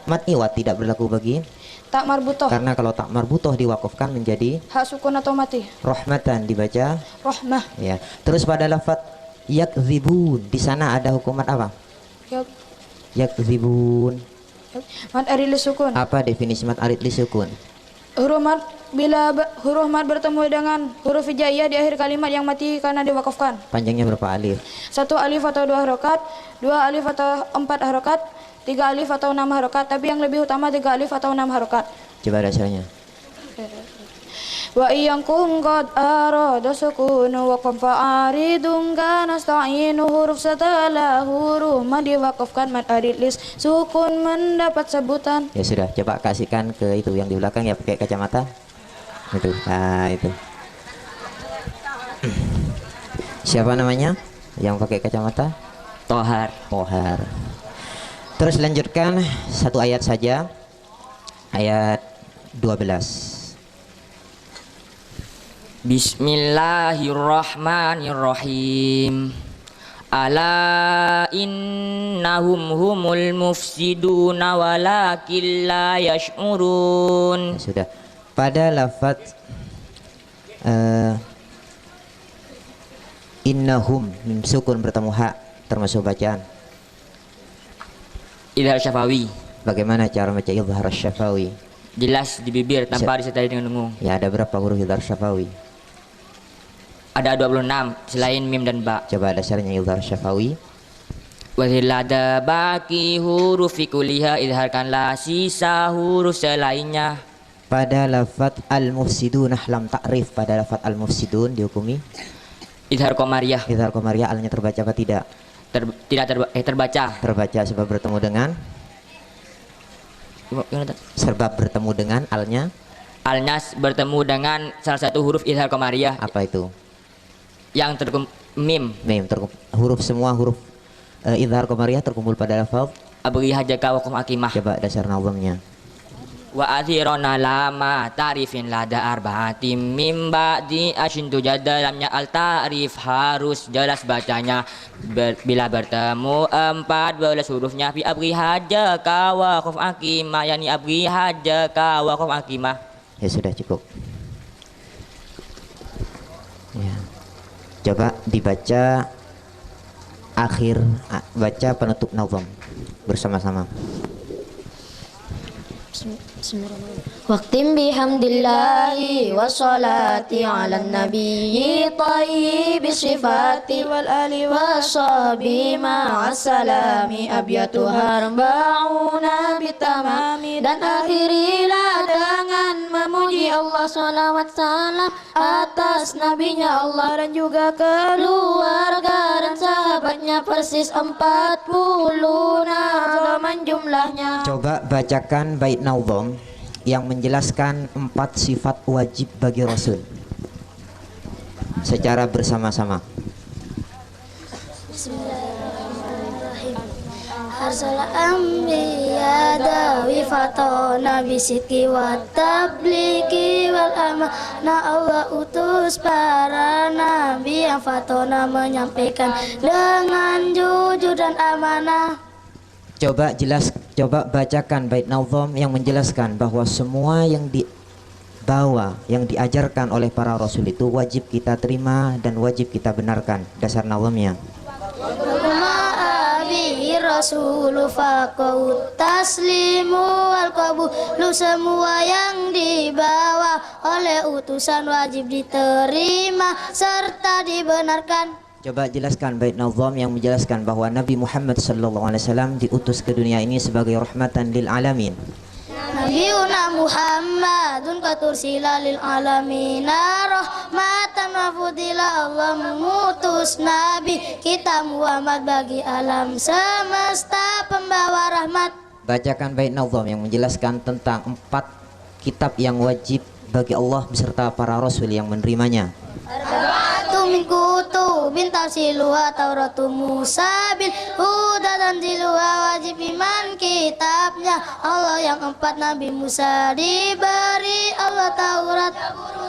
mat iwad tidak berlaku bagi Tak marbutoh. karena kalau tak marbutoh diwakafkan menjadi Hak sukun atau mati. rahmatan dibaca Rahmah. ya. Terus pada lafaz yakdzibun di sana ada hukuman apa? Yakdzibun. Mad aril sukun. Apa definisi mat arid li sukun? Huruf mad bila huruf mad bertemu dengan huruf hijaiyah di akhir kalimat yang mati karena diwakafkan. Panjangnya berapa alif? 1 alif atau 2 harokat, 2 alif atau 4 harokat, 3 alif atau 6 harokat, tapi yang lebih utama 3 alif atau 6 harokat. Coba dasarnya. Wa iyangkum qad arada sukunu wa qam fa'aridun kana sta'inu huruf setelah huruf mad diwakafkan mad aridlis sukun mendapat sebutan. Ya sudah, coba kasihkan ke itu yang di belakang ya pakai kacamata. Itu. Nah, itu. Siapa namanya? Yang pakai kacamata? Tohar. Tohar. Terus lanjutkan satu ayat saja. Ayat 12. Bismillahirrahmanirrahim. Ala innahum humul mufsiduna walakin la yash'urun. Ya, sudah. Pada lafaz innahum mim sukun bertemu hak termasuk bacaan. Idhar syafawi. Bagaimana cara baca idhar syafawi? Jelas di bibir tanpa disertai dengan dengung. Ya, ada berapa huruf idhar syafawi? Ada 26 selain mim dan ba. Coba dasarnya idhar syafawi. Wazilada baki huruf kuliha idharkanlah sisa huruf selainnya. Pada lafaz al-mufsidun lam ta'rif, pada lafaz al-mufsidun dihukumi Idhar qamariyah. idhar qamariyah, alnya terbaca apa tidak? Terbaca. Terbaca sebab bertemu dengan sebab bertemu dengan alnya. Alnas bertemu dengan salah satu huruf idhar qamariyah Apa itu? yang mim. Mim. Huruf semua huruf idhar qamariyah terkumpul pada lafaz Abri hajaka wa kum akimah. coba dasar nazamnya. Wa athirona lama ta'rifin lada arba'atim mim ba'di asyintu jadalamnya al ta'rif harus jelas bacanya bila bertemu 14 hurufnya fi abri hajaka wa kum akimah, yani abri hajaka wa kum akimah. Ya sudah cukup. Ya. Coba dibaca akhir baca penutup nazam bersama-sama. Waqtim bihamdillahi wa salati ala nabiyyi tayyibi sifati wal ali wa sahbi ma'asalami abyatuha arba'una bitamami. Dan akhirilah dengan memuji Allah, salawat salam atas nabinya Allah dan juga keluarga dan sahabatnya persis 40 nazaman jumlahnya. Coba bacakan bait nazam yang menjelaskan 4 sifat wajib bagi Rasul secara bersama-sama. Bismillahirrahmanirrahim. Arsal anbiya dawi fatona bisiki wa tabliki wal amanah. Allah utus para nabi yang fatona menyampaikan dengan jujur dan amanah. Coba bacakan bait nazam yang menjelaskan bahwa semua yang dibawa, yang diajarkan oleh para rasul itu wajib kita terima dan wajib kita benarkan. Dasar nazamnya. Rasulu faqaut taslimu wal qabulu. Semua yang dibawa oleh utusan wajib diterima serta dibenarkan. Coba jelaskan bait nazam yang menjelaskan bahwa Nabi Muhammad SAW diutus ke dunia ini sebagai rahmatan lil alamin. Nabiuna Muhammadun katursila lil alamina rahmatan wa fudila. Allah mengutus diutus Nabi kita Muhammad bagi alam semesta pembawa rahmat. Bacakan bait nazam yang menjelaskan tentang 4 kitab yang wajib bagi Allah beserta para rasul yang menerimanya. Min kutubin tafsiluha Tauratu Musa bil huda dan ziluha wajib iman kitabnya Allah yang 4 Nabi Musa diberi Allah Taurat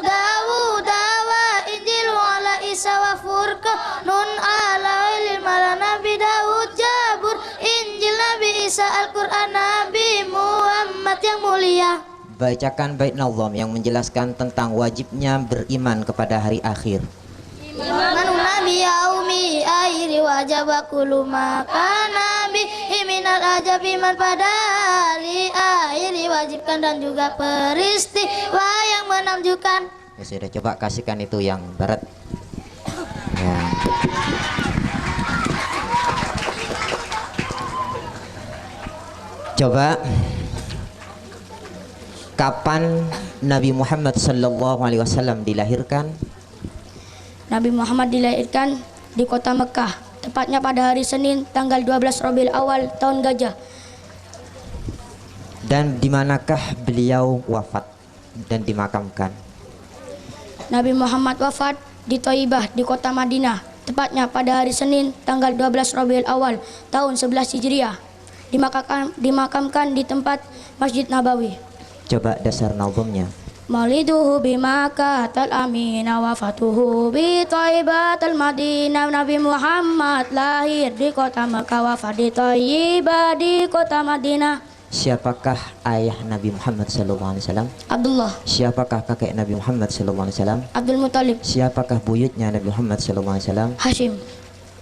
Dawud wa Injil ala Isa wa Furqanun ala ilil mala Nabi Dawud Jabur Injil Nabi Isa Al-Quran Nabi Muhammad yang mulia. Bacakan bait nazam yang menjelaskan tentang wajibnya beriman kepada hari akhir. Imanu nabi yaumi akhiri wajib kullu maka nabi iminal ajab iman pada hari akhir diwajibkan dan juga peristiwa yang menunjukkan. Ya sudah, coba kasihkan itu yang barat. Ya. Coba kapan Nabi Muhammad sallallahu alaihi wasallam dilahirkan? Nabi Muhammad dilahirkan di kota Mekah, tepatnya pada hari Senin tanggal 12 Rabiul Awal tahun Gajah. Dan di manakah beliau wafat dan dimakamkan? Nabi Muhammad wafat di Thaibah di kota Madinah, tepatnya pada hari Senin tanggal 12 Rabiul Awal tahun 11 Hijriah. Dimakamkan di tempat Masjid Nabawi. Coba dasar nazamnya. Mauliduhu bi Makkah amina wafatuhu bi Thaibatul Madinah. Nabi Muhammad lahir di kota Makkah, wafat di Thaibah di kota Madinah. Siapakah ayah Nabi Muhammad sallallahu alaihi wasallam? Abdullah. Siapakah kakek Nabi Muhammad sallallahu alaihi wasallam? Abdul Muthalib. Siapakah buyutnya Nabi Muhammad sallallahu alaihi wasallam? Hashim.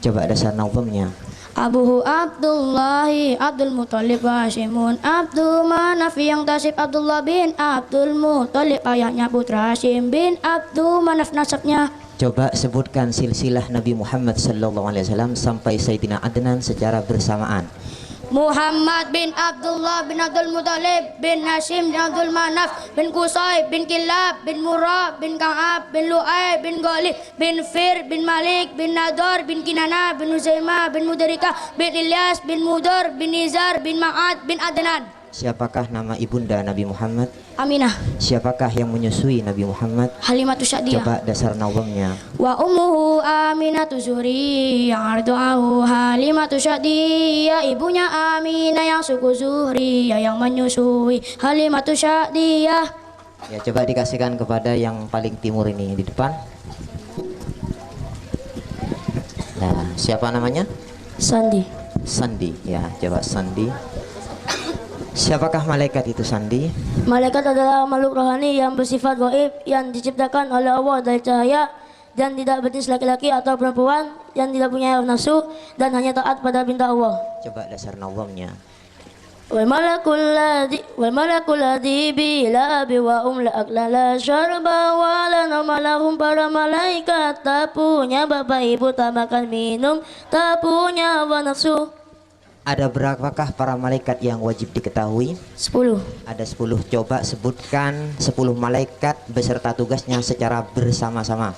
Coba dasar nazamnya. Abuhu Abdullahi Abdul Muthalib wa Hashimun Abdul Manaf yang tasib Abdullah bin Abdul Muthalib, ayahnya putra Hashim bin Abdul Manaf nasabnya. Coba sebutkan silsilah Nabi Muhammad sallallahu alaihi wasallam sampai Sayyidina Adnan secara bersamaan. Muhammad bin Abdullah bin Abdul Muthalib bin Hashim bin Abdul Manaf bin Qusay bin Kilab bin Murrah bin Ka'ab bin Lu'ay bin Ghalib bin Fir bin Malik bin Nadar bin Kinana bin Uzaimah bin Mudarikah bin Ilyas bin Mudar bin Nizar bin Ma'ad bin Adnan. Siapakah nama ibunda Nabi Muhammad? Aminah. Siapakah yang menyusui Nabi Muhammad? Halimatus Sa'diyah. Coba dasar nazamnya. Wa ummuhu Aminatu Zuhri yang ardu'ahu Halimatus Sa'diyah, ibunya Aminah yang suku Zuhri yang menyusui Halimatus Sa'diyah. Ya, coba dikasihkan kepada yang paling timur ini di depan. Nah, siapa namanya? Sandi. Sandi. Ya, coba Sandi. Siapakah malaikat itu, Sandi? Malaikat adalah makhluk rohani yang bersifat gaib yang diciptakan oleh Allah dari cahaya dan tidak berjenis laki-laki atau perempuan, yang tidak punya nafsu dan hanya taat pada perintah Allah. Coba dasar nazamnya. Wal malakul ladzi bila bi wa la aklala syarba wa la namalahum, para malaikat tak punya bapak ibu, tak makan minum, tak punya hawa nafsu. Ada berapakah para malaikat yang wajib diketahui? 10. Ada 10. Coba sebutkan 10 malaikat beserta tugasnya secara bersama-sama.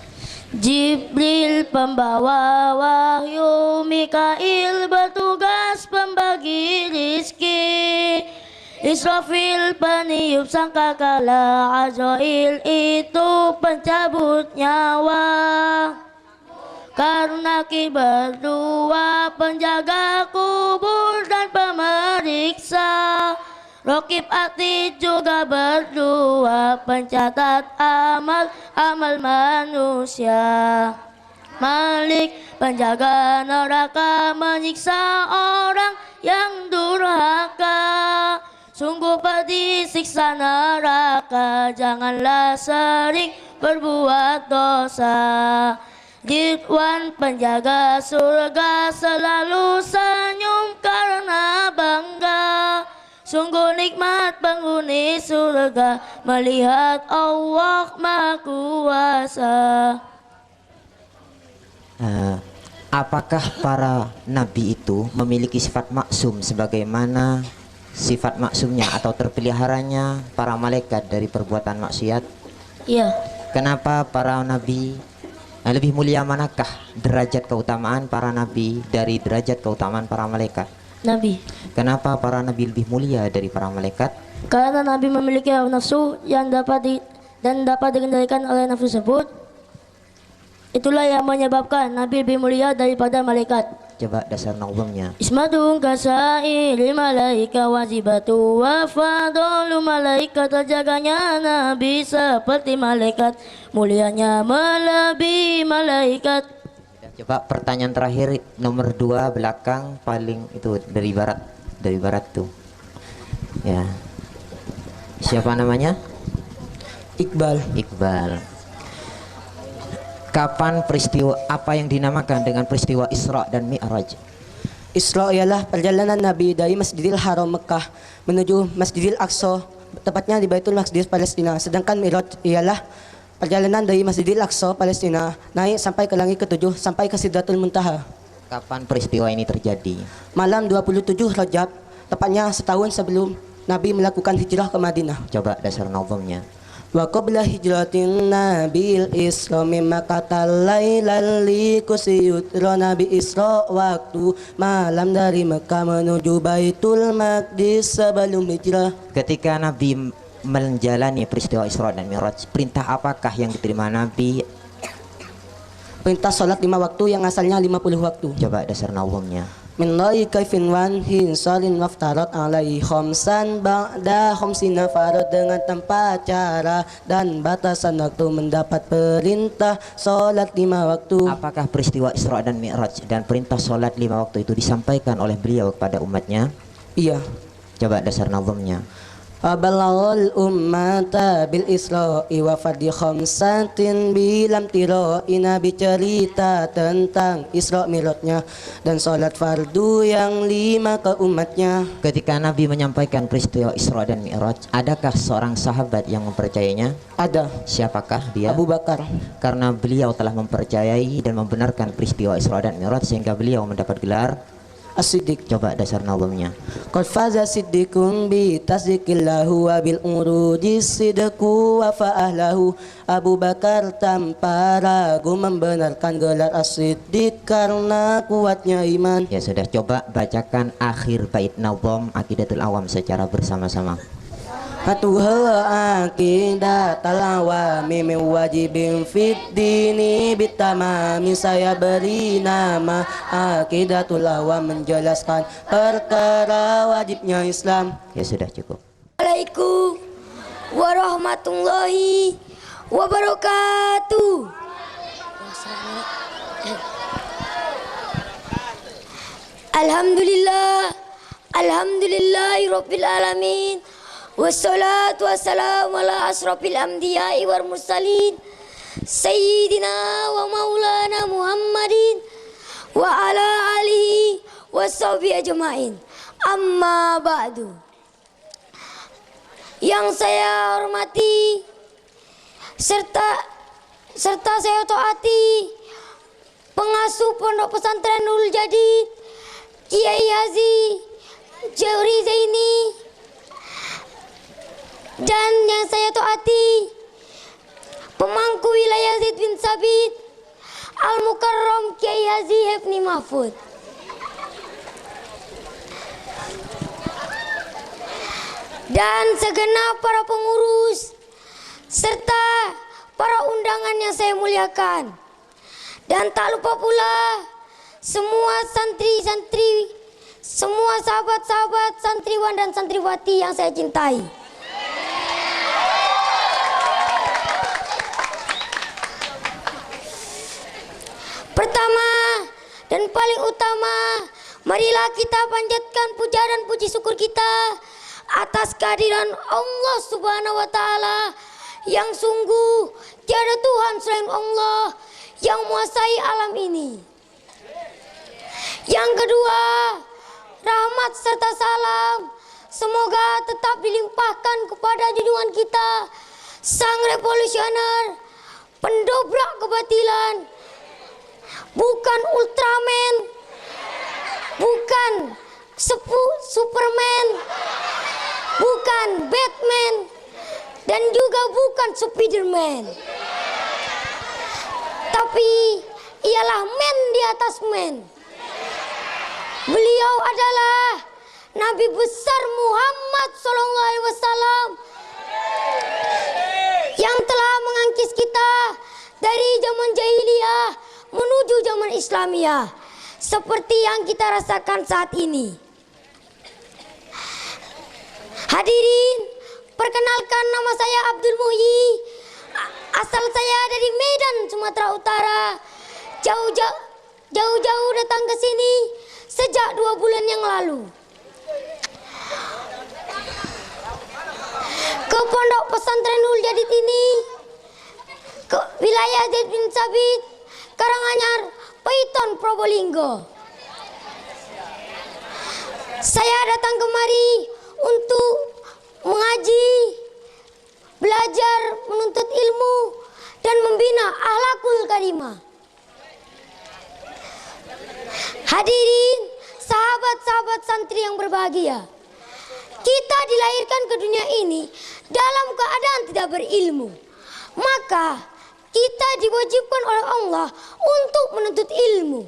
Jibril pembawa wahyu, Mikail bertugas pembagi rizki, Israfil peniup sangkakala, Azrail itu pencabut nyawa, Karnaki berdua penjaga kubur dan pemeriksa, Rokib Atid juga berdua pencatat amal manusia, Malik penjaga neraka menyiksa orang yang durhaka. Sungguh pedih siksa neraka, janganlah sering berbuat dosa. Ridwan penjaga surga selalu senyum karena bangga. Sungguh nikmat penghuni surga melihat Allah Maha Kuasa. Apakah para nabi itu memiliki sifat maksum sebagaimana sifat maksumnya atau terpeliharanya para malaikat dari perbuatan maksiat? Iya. Kenapa para nabi Nah, lebih mulia manakah derajat keutamaan para nabi dari derajat keutamaan para malaikat? Nabi. Kenapa para nabi lebih mulia dari para malaikat? Karena Nabi memiliki hawa nafsu yang dapat dikendalikan oleh nafsu tersebut. Itulah yang menyebabkan Nabi lebih mulia daripada malaikat. Coba dasar nazamnya. Ismatun kasairi malaika wajibatu wa fadolu malaikat, terjaganya Nabi seperti malaikat, mulianya melebihi malaikat. Coba pertanyaan terakhir nomor 2 belakang paling itu dari barat tuh. Ya. Siapa namanya? Iqbal. Kapan peristiwa apa yang dinamakan dengan peristiwa Isra dan Mi'raj? Isra ialah perjalanan Nabi dari Masjidil Haram Mekah menuju Masjidil Aqsa, tepatnya di Baitul Maqdis Palestina. Sedangkan Mi'raj ialah perjalanan dari Masjidil Aqsa Palestina naik sampai ke langit ke-7 sampai ke Sidratul Muntaha. Kapan peristiwa ini terjadi? Malam 27 Rajab, tepatnya setahun sebelum Nabi melakukan hijrah ke Madinah. Coba dasar nazamnya. Wa qabla hijratin nabil isra mimma qatalailal likusiyutra, Nabi Isra waktu malam dari Mekah menuju Baitul Maqdis sebelum hijrah. Ketika Nabi menjalani peristiwa Isra dan Mi'raj, perintah apakah yang diterima Nabi? Perintah salat 5 waktu yang asalnya 50 waktu. Coba dasar nazamnya. Min lai kaifin wan hinsalin waftarat alaihi khamsan ba'da khamsina farad, dengan tanpa cara dan batasan waktu mendapat perintah salat 5 waktu. Apakah peristiwa Isra dan Mi'raj dan perintah salat 5 waktu itu disampaikan oleh beliau kepada umatnya? Iya. Coba dasar nazamnya. Abalaul ummata bil isra'i wa fadhi khamsatin bilam tira'i, Nabi cerita tentang Isra Mi'rajnya dan salat fardu yang 5 ke umatnya. Ketika Nabi menyampaikan peristiwa Isra dan Mi'raj, adakah seorang sahabat yang mempercayainya? Ada. Siapakah dia? Abu Bakar. Karena beliau telah mempercayai dan membenarkan peristiwa Isra dan Mi'raj sehingga beliau mendapat gelar As-Siddiq. Coba dasar nazamnya. Qad faza siddiqun bi tasdiqillahu wa bil urudi sidqu wa fa'ahlahu, Abu Bakar tanpa ragu membenarkan gelar As-Siddiq karena kuatnya iman. Ya sudah, coba bacakan akhir bait nazam Aqidatul Awam secara bersama-sama. Atuha aqidatul awami min wajibin fid dini bitamami, saya beri nama Aqidatul Awam menjelaskan perkara wajibnya Islam. Ya sudah cukup. Assalamualaikum warahmatullahi wabarakatuh. Alhamdulillahi rabbil alamin. Wassalatu wassalamu ala asrafil anbiya'i wal mursalin Sayyidina wa maulana Muhammadin wa ala alihi wa sahbihi ajma'in. Amma ba'du. Yang saya hormati serta saya taati pengasuh Pondok Pesantren Nurul Jadid Kiai Haji Jauri Zaini, dan yang saya taati pemangku wilayah Zaid bin Sabit Al-Mukarram Kiai Haji Hefni Mahfud. Dan segenap para pengurus serta para undangan yang saya muliakan. Dan tak lupa pula semua santri-santri, semua sahabat-sahabat santriwan dan santriwati yang saya cintai. Pertama dan paling utama, marilah kita panjatkan puja dan puji syukur kita atas kehadiran Allah Subhanahu wa Ta'ala yang sungguh tiada Tuhan selain Allah yang menguasai alam ini. Yang kedua, rahmat serta salam semoga tetap dilimpahkan kepada junjungan kita, sang revolusioner, pendobrak kebatilan, bukan Ultraman, bukan Superman, bukan Batman, dan juga bukan Spiderman, tapi atas men. Beliau adalah Nabi besar Muhammad SAW yang telah mengangkis kita dari zaman jahiliyah menuju zaman Islamiyah seperti yang kita rasakan saat ini. Hadirin, perkenalkan, nama saya Abdul Muhyi. Asal saya dari Medan, Sumatera Utara. Jauh-jauh datang ke sini sejak 2 bulan yang lalu. Ke Pondok Pesantren Nurul Jadid ini, ke wilayah Zaid bin Sabit, Karanganyar, Paiton, Probolinggo. Saya datang kemari untuk mengaji, belajar, menuntut ilmu, dan membina akhlakul karimah. Hadirin, sahabat-sahabat santri yang berbahagia, kita dilahirkan ke dunia ini dalam keadaan tidak berilmu. Maka kita diwajibkan oleh Allah untuk menuntut ilmu.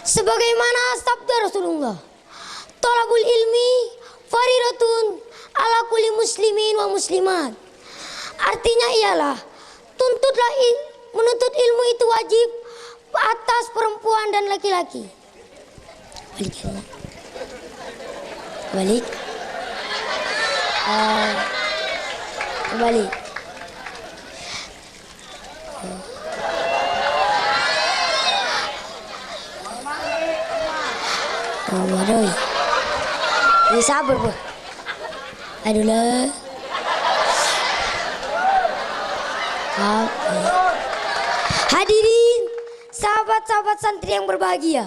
Sebagaimana sabda Rasulullah, "Thalabul ilmi faridatun ala kulli muslimin wa muslimat." Artinya ialah menuntut ilmu itu wajib atas perempuan dan laki-laki. Balik. Kembali. Waduh. Ini sabar, Bu. Aduh lah. Hadirin, sahabat-sahabat santri yang berbahagia,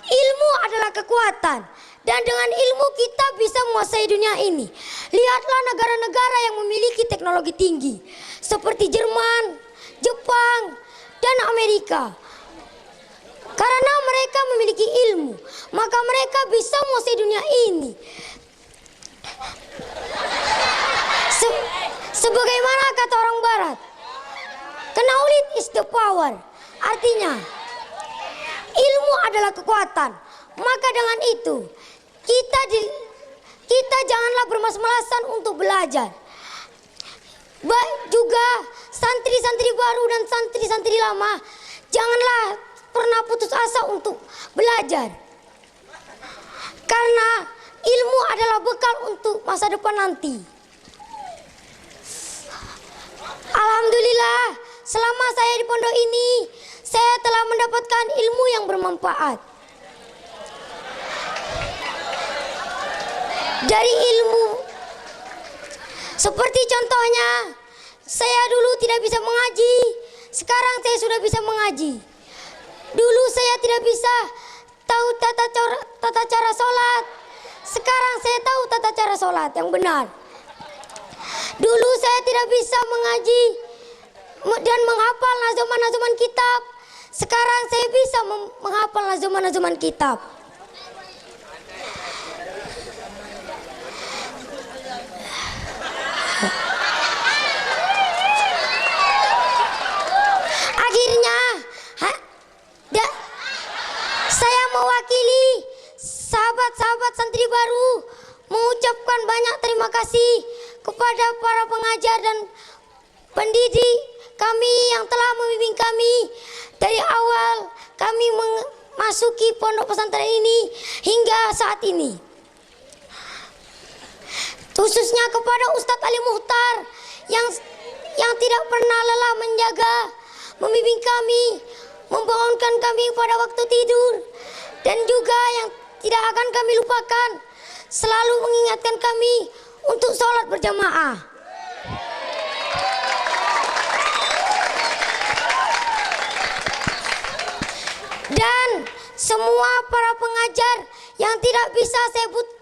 ilmu adalah kekuatan, dan dengan ilmu kita bisa menguasai dunia ini. Lihatlah negara-negara yang memiliki teknologi tinggi seperti Jerman, Jepang, dan Amerika. Karena mereka memiliki ilmu, maka mereka bisa menguasai dunia ini. Sebagaimana kata orang Barat, knowledge is the power. Artinya, ilmu adalah kekuatan. Maka dengan itu, kita janganlah bermalas-malasan untuk belajar. Juga santri-santri baru dan santri-santri lama, janganlah pernah putus asa untuk belajar. Karena ilmu adalah bekal untuk masa depan nanti. Alhamdulillah, selama saya di pondok ini, saya telah mendapatkan ilmu yang bermanfaat. Dari ilmu, seperti contohnya, saya dulu tidak bisa mengaji, sekarang saya sudah bisa mengaji. Dulu saya tidak bisa tahu tata cara sholat, sekarang saya tahu tata cara sholat yang benar. Dulu saya tidak bisa mengaji dan menghafal nazuman-nazuman kitab, sekarang saya bisa menghafal nazuman-nazuman kitab. Akhirnya, saya mewakili sahabat-sahabat santri baru mengucapkan banyak terima kasih kepada para pengajar dan pendidik kami yang telah membimbing kami dari awal kami memasuki pondok pesantren ini hingga saat ini. Khususnya kepada Ustadz Ali Muhtar yang tidak pernah lelah menjaga, membimbing kami, membangunkan kami pada waktu tidur, dan juga yang tidak akan kami lupakan, selalu mengingatkan kami untuk sholat berjamaah. Dan semua para pengajar yang tidak bisa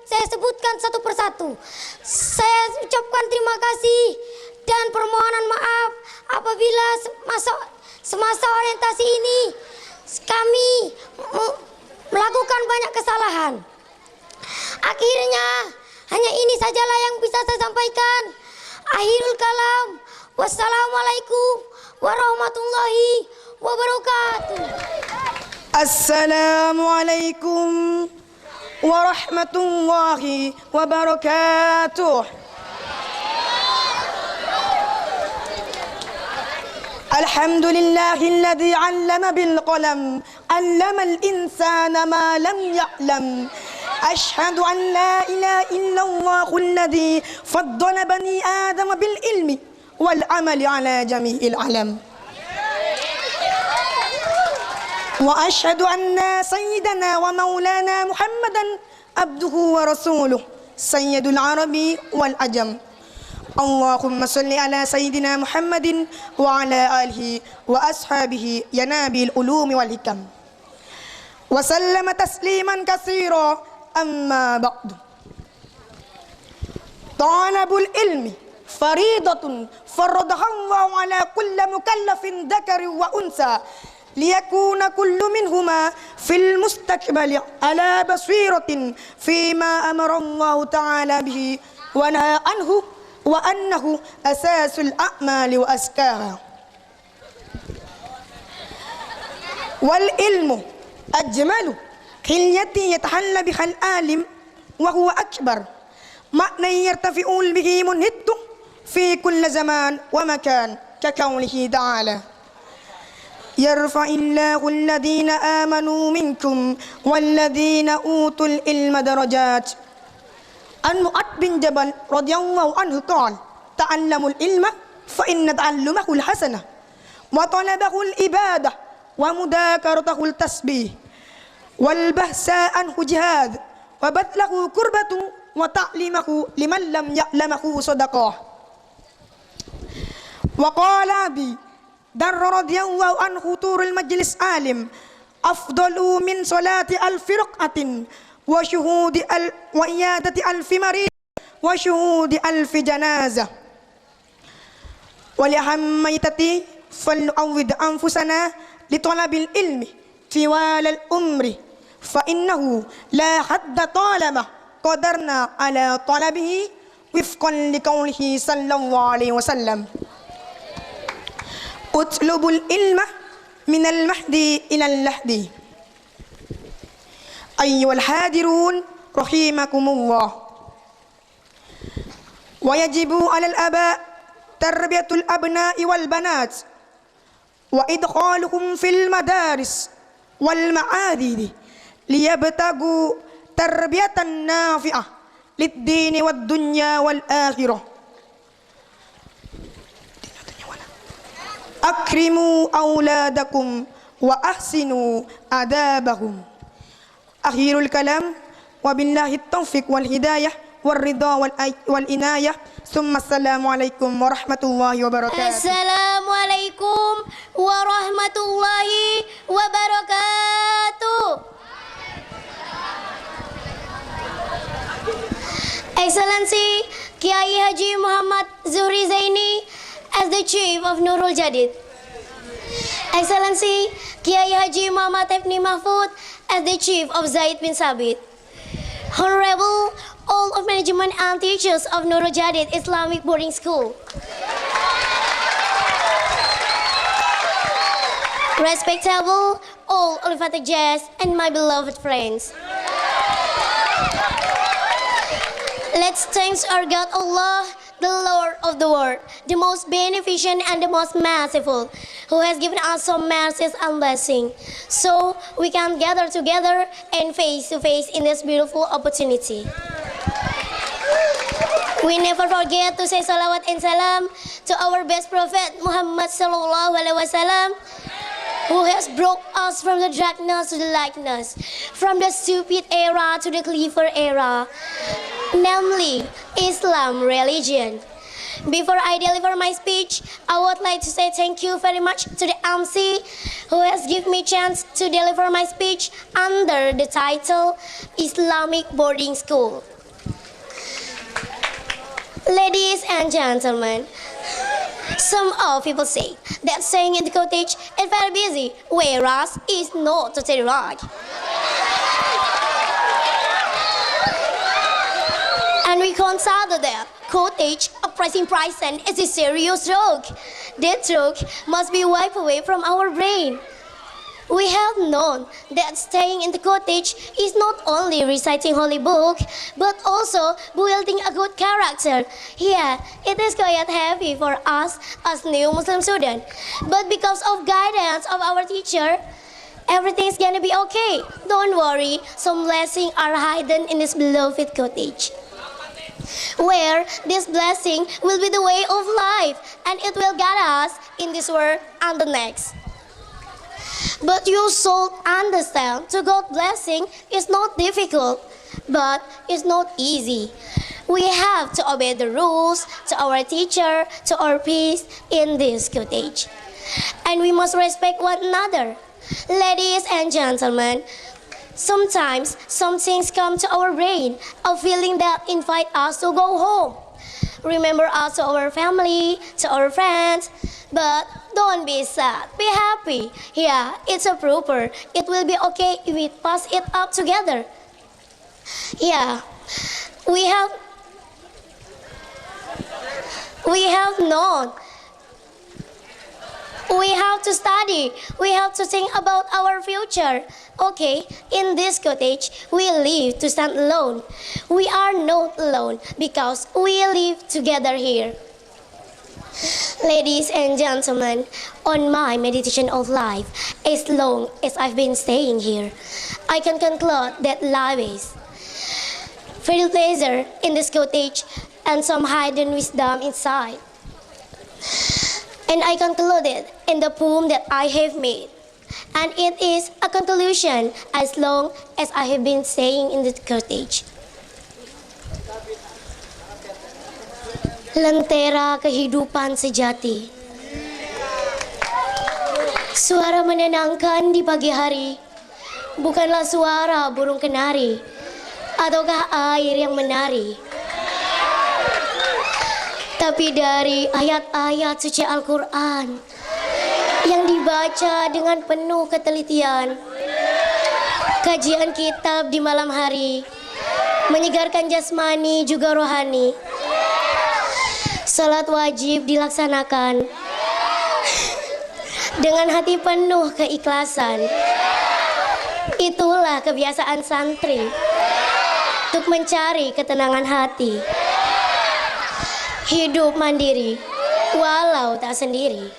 saya sebutkan satu persatu, saya ucapkan terima kasih dan permohonan maaf apabila semasa orientasi ini kami melakukan banyak kesalahan. Akhirnya hanya ini sajalah yang bisa saya sampaikan. Akhirul kalam. Wassalamualaikum warahmatullahi wabarakatuh. Assalamualaikum warahmatullahi wabarakatuh. Alhamdulillahilladzi 'allama bil qalam 'allamal insana ma lam ya'lam. Ashhadu an la ilaha illallahul ladzi faddala bani adama bil ilmi wal amali ala jami'il alam. Wa ashhadu anna sayyidana wa maulana Muhammadan abduhu wa rasuluh sayyidul arabi wal ajam. Allahumma salli ala sayyidina Muhammadin wa ala alihi wa ashabihi ya nabil ulumi wal hikam. Wa sallama tasliman katsira amma ba'du. Talabul ilmi faridatun faradaha Allahu ala kulli mukallafin dzakari wa unsa liyakuna kullu minhuma fil mustaqbali ala basiratin fima amara Allah ta'ala bihi wa naha anhu wa annahu asasul a'mali wa askaha. Wal ilmu ajmalu hilyati yatahalla bihal alim wa huwa akbar ma'na yartafi'ul bihi munhittu fi kulli zaman wa makan ka qawlihi ta'ala yarfa'illahu alladhina amanu minkum walladhina utul ilma darajat. An Mu'ad bin Jabal radhiyallahu anhu qala ta'allamul ilma fa inna ta'allumahu al-hasanah wa talabahu al-ibadah wa mudakaratahu al-tasbih wal bahsa anhu jihad wa badlahu kurbatu wa ta'limahu liman lam ya'lamahu sadaqah. Wa qala bi Darra radhiyallahu anhu turul majlis alim afdalu min salati alfi raq'atin wa syuhudi wa iyadati alfi marid wa syuhudi alfi janazah. Wa lihammaytati falnu'awwid anfusana li talabil ilmi tiwal al-umri fa innahu la hadda talama qadarna ala talabihi wifqan li qawlihi sallallahu alaihi wasallam utlubul ilma minal mahdi ilal lahdi. Ayyuhal hadirun rahimakumullah. Wa yajibu 'alal aba tarbiyatul abna'i wal banat wa idkhaluhum fil madaris wal ma'adid liyabtagu tarbiyatan nafi'ah lid-dini wad dunya wal akhirah. Akrimu auladakum wa ahsinu adabahum. Akhirul kalam wa billahi taufiq wal hidayah wal ridha wal inayah. Summa assalamualaikum warahmatullahi wabarakatuh. Assalamualaikum warahmatullahi wabarakatuh. Excellency Kiai Haji Muhammad Zuhri Zaini as the Chief of Nurul Jadid. Excellency Kiai Haji Muhammad Ibni Mahfud as the Chief of Zaid bin Sabit. Honorable all of management and teachers of Nurul Jadid Islamic Boarding School. Respectable all Al-Fatih guests and my beloved friends. Let's thank our God Allah, the Lord of the world, the most beneficent and the most merciful, who has given us some mercies and blessing, so we can gather together and face to face in this beautiful opportunity. We never forget to say salawat and salam to our best prophet Muhammad sallallahu alaihi wasallam, who has brought us from the darkness to the lightness, from the stupid era to the clever era, namely Islam religion. Before I deliver my speech, I would like to say thank you very much to the MC who has given me chance to deliver my speech under the title Islamic Boarding School. Ladies and gentlemen, some of people say that staying in the cottage is very busy, whereas it's not totally right. And we consider that cottage oppressing pricing is a serious joke. That joke must be wiped away from our brain. We have known that staying in the cottage is not only reciting holy book, but also building a good character. Yeah, it is quite heavy for us as new Muslim students, but because of guidance of our teacher, everything's gonna be okay. Don't worry, some blessings are hidden in this beloved cottage, where this blessing will be the way of life, and it will guide us in this world and the next. But you should understand, to God's blessing is not difficult, but it's not easy. We have to obey the rules to our teacher, to our priest in this cottage, and we must respect one another. Ladies and gentlemen, sometimes some things come to our brain, a feeling that invite us to go home. Remember us to our family, to our friends, but don't be sad, be happy. Yeah, it's a proper. It will be okay if we pass it up together. Yeah, we have known. We have to study. We have to think about our future. Okay, in this cottage, we live to stand alone. We are not alone because we live together here. Ladies and gentlemen, on my meditation of life, as long as I've been staying here, I can conclude that life is filled pleasure in this cottage and some hidden wisdom inside. And I concluded in the poem that I have made. And it is a conclusion as long as I have been staying in the cottage. Lentera kehidupan sejati, suara menenangkan di pagi hari, bukanlah suara burung kenari, ataukah air yang menari, tapi dari ayat-ayat suci Al-Quran yang dibaca dengan penuh ketelitian. Kajian kitab di malam hari menyegarkan jasmani juga rohani. Salat wajib dilaksanakan dengan hati penuh keikhlasan. Itulah kebiasaan santri untuk mencari ketenangan hati. Hidup mandiri walau tak sendiri.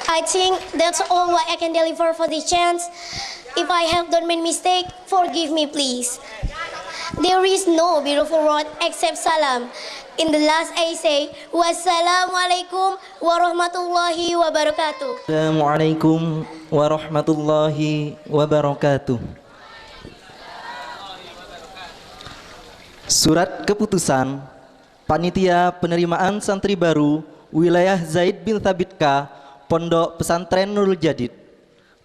I think that's all what I can deliver for this chance. If I have done made mistake, forgive me please. There is no beautiful word except salam. In the last I say, wassalamualaikum warahmatullahi wabarakatuh. Assalamualaikum warahmatullahi wabarakatuh. Surat keputusan Panitia Penerimaan Santri Baru Wilayah Zaid bin Thabit K, Pondok Pesantren Nurul Jadid,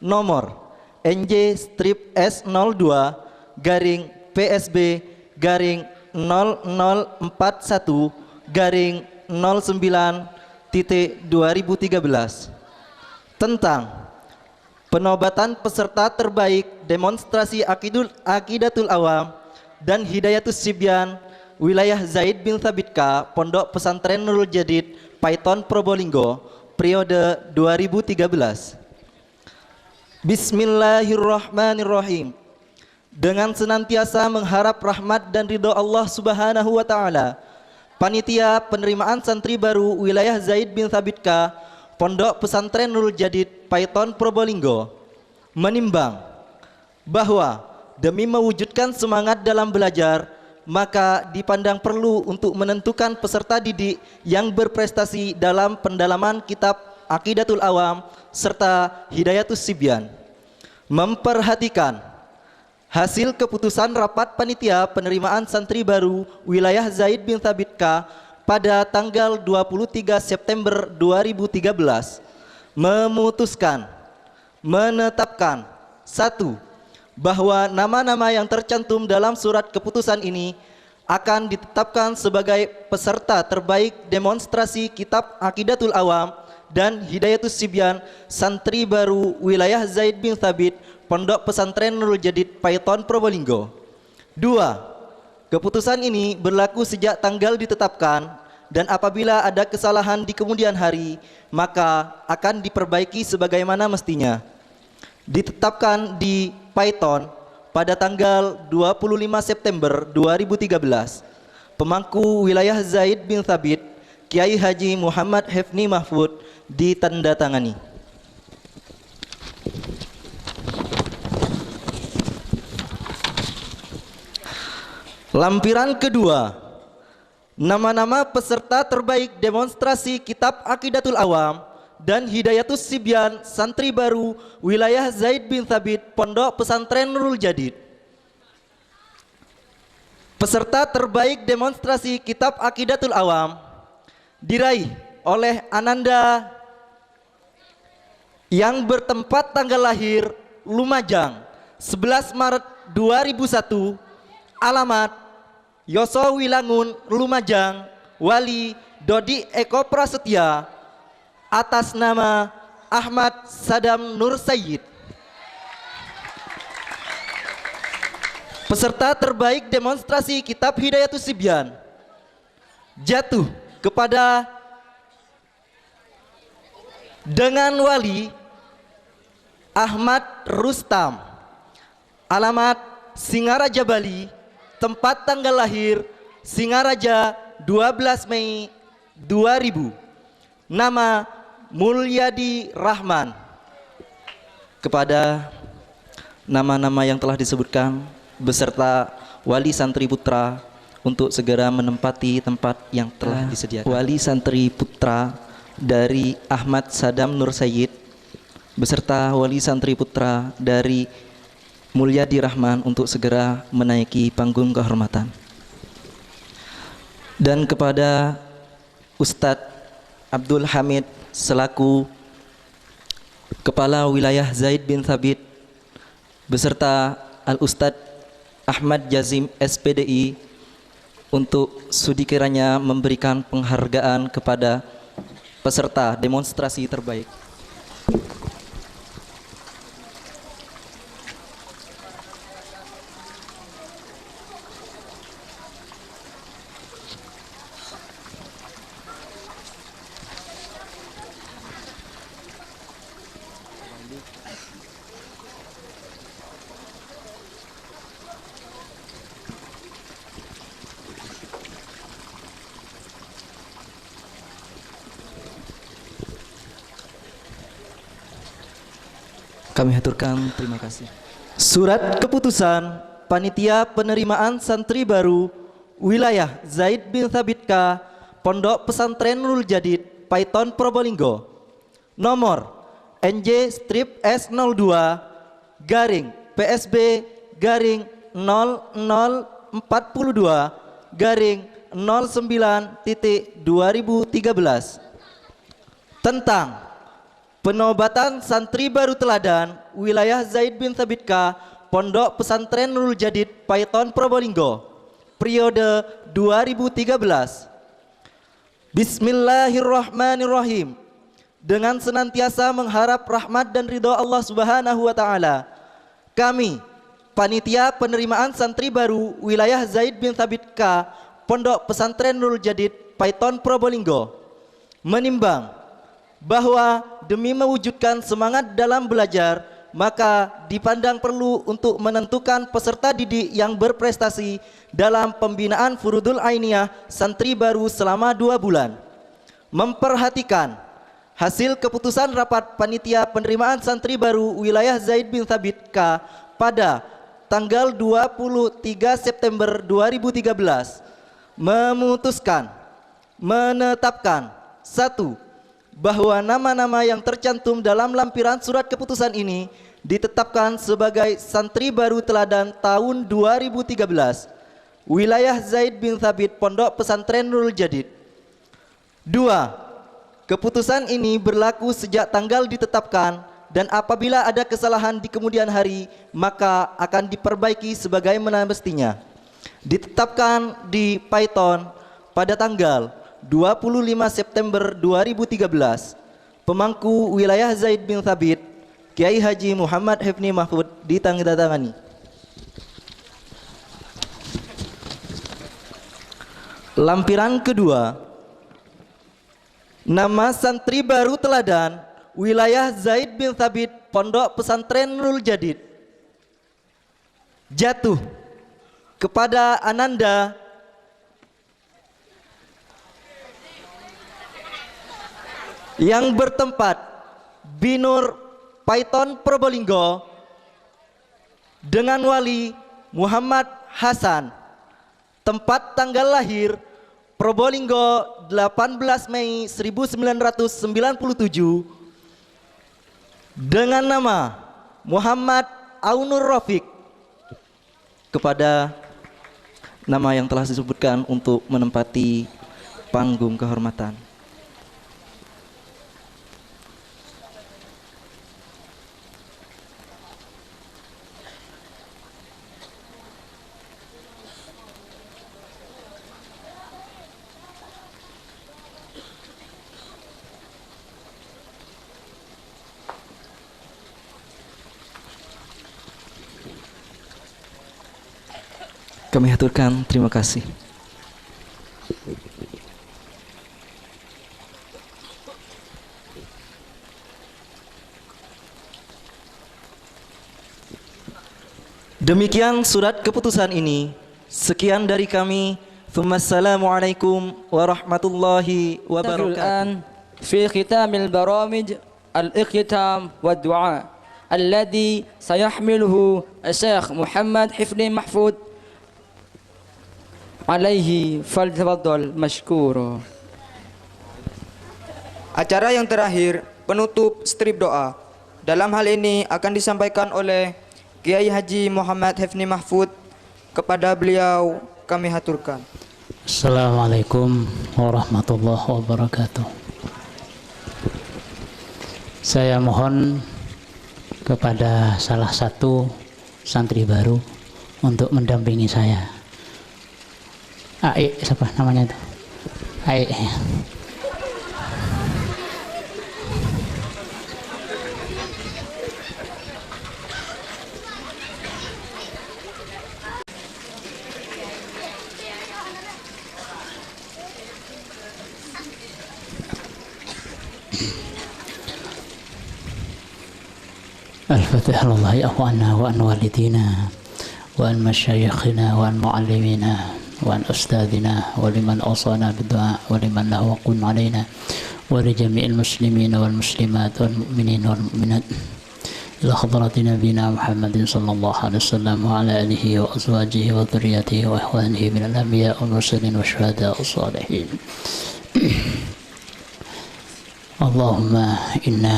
nomor NJ-S02-PSB-09.09/2013 tentang penobatan peserta terbaik demonstrasi Aqidatul Awam dan Hidayatus Sibyan Wilayah Zaid bin Thabit K, Pondok Pesantren Nurul Jadid, Paiton, Probolinggo, periode 2013. Bismillahirrahmanirrahim. Dengan senantiasa mengharap rahmat dan ridho Allah Subhanahu wa Ta'ala, Panitia Penerimaan Santri Baru Wilayah Zaid bin Thabit K, Pondok Pesantren Nurul Jadid, Paiton, Probolinggo, menimbang bahwa demi mewujudkan semangat dalam belajar, maka dipandang perlu untuk menentukan peserta didik yang berprestasi dalam pendalaman kitab Aqidatul Awam serta Hidayatus Sibyan. Memperhatikan hasil keputusan rapat Panitia Penerimaan Santri Baru Wilayah Zaid bin Thabit K pada tanggal 23 September 2013 memutuskan, menetapkan: 1. Bahwa nama-nama yang tercantum dalam surat keputusan ini akan ditetapkan sebagai peserta terbaik demonstrasi kitab Aqidatul Awam dan Hidayatus Sibyan Santri Baru Wilayah Zaid bin Thabit, Pondok Pesantren Nurul Jadid, Paiton, Probolinggo. 2. Keputusan ini berlaku sejak tanggal ditetapkan dan apabila ada kesalahan di kemudian hari, maka akan diperbaiki sebagaimana mestinya. Ditetapkan di Python pada tanggal 25 September 2013. Pemangku wilayah Zaid bin Thabit, Kiai Haji Muhammad Hefni Mahfud, ditandatangani. Lampiran kedua, nama-nama peserta terbaik demonstrasi Kitab Aqidatul Awam dan Hidayatus Sibyan Santri Baru Wilayah Zaid bin Thabit Pondok Pesantren Nurul Jadid. Peserta terbaik demonstrasi Kitab Aqidatul Awam diraih oleh Ananda yang bertempat tanggal lahir Lumajang 11 Maret 2001, alamat Yoso Wilangun Lumajang, Wali Dodi Eko Prasetya, atas nama Ahmad Sadam Nur Sayyid. Peserta terbaik demonstrasi Kitab Hidayatus Sibyan jatuh kepada dengan Wali Ahmad Rustam, alamat Singaraja Bali, tempat tanggal lahir Singaraja 12 Mei 2000, nama Mulyadi Rahman. Kepada nama-nama yang telah disebutkan beserta wali santri putra untuk segera menempati tempat yang telah disediakan. Wali santri putra dari Ahmad Sadam Nur Sayyid beserta wali santri putra dari Mulyadi Rahman untuk segera menaiki panggung kehormatan. Dan kepada Ustadz Abdul Hamid selaku Kepala Wilayah Zaid bin Thabit beserta Al-Ustadz Ahmad Jazim SPDI untuk sudi kiranya memberikan penghargaan kepada peserta demonstrasi terbaik. Kami haturkan terima kasih. Surat keputusan Panitia Penerimaan Santri Baru Wilayah Zaid bin Thabit K Pondok Pesantren Nurul Jadid Python Probolinggo nomor NJ-S02 garing PSB garing 0042 garing 09.2013 tentang penobatan santri baru teladan wilayah Zaid bin Thabit K Pondok Pesantren Nurul Jadid Python Probolinggo periode 2013. Bismillahirrahmanirrahim. Dengan senantiasa mengharap rahmat dan ridho Allah Subhanahu wa taala, kami Panitia Penerimaan Santri Baru Wilayah Zaid bin Thabit K Pondok Pesantren Nurul Jadid Python Probolinggo menimbang bahwa demi mewujudkan semangat dalam belajar, maka dipandang perlu untuk menentukan peserta didik yang berprestasi dalam pembinaan Furudul Ainiyah Santri Baru selama 2 bulan. Memperhatikan hasil keputusan rapat Panitia Penerimaan Santri Baru Wilayah Zaid bin Thabit K pada tanggal 23 September 2013 memutuskan menetapkan 1. Bahwa nama-nama yang tercantum dalam lampiran surat keputusan ini ditetapkan sebagai santri baru teladan tahun 2013 wilayah Zaid bin Thabit Pondok Pesantren Nurul Jadid. 2. Keputusan ini berlaku sejak tanggal ditetapkan dan apabila ada kesalahan di kemudian hari maka akan diperbaiki sebagaimana mestinya. Ditetapkan di Python pada tanggal 25 September 2013. Pemangku wilayah Zaid bin Thabit Kiai Haji Muhammad Hefni Mahfud ditandatangani. Lampiran kedua, Nama santri baru teladan wilayah Zaid bin Thabit, Pondok Pesantren Nurul Jadid, jatuh kepada Ananda yang bertempat Binur Paiton Probolinggo dengan wali Muhammad Hasan, tempat tanggal lahir Probolinggo 18 Mei 1997, dengan nama Muhammad Aunur Rafiq, kepada nama yang telah disebutkan untuk menempati panggung kehormatan. Kami haturkan terima kasih. Demikian surat keputusan ini. Sekian dari kami. Assalamualaikum warahmatullahi wabarakatuh. في ختام البرامج الاختتام والدعاء الذي سيحمله الشيخ محمد حفني محفوظ alaihi falyatafaddal mashkura. Acara yang terakhir, penutup strip doa. Dalam hal ini akan disampaikan oleh Kiai Haji Muhammad Hifni Mahfud. Kepada beliau kami haturkan. Assalamualaikum warahmatullahi wabarakatuh. Saya mohon kepada salah satu santri baru untuk mendampingi saya. Aik, siapa namanya itu? Aik. Al-Fatihah lillahi akhwana wa an walidina wa an masyayikhina wa an muallimina وعن أستاذنا ولمن أوصانا بالدعاء ولمن له وقٌ علينا ولجميع المسلمين والمسلمات والمؤمنين والمؤمنات إلى حضرة نبينا محمد صلى الله عليه وسلم وعلى آله وأزواجه وذريته وإخوانه من الأنبياء والمرسلين والشهداء والصالحين. اللهم إنا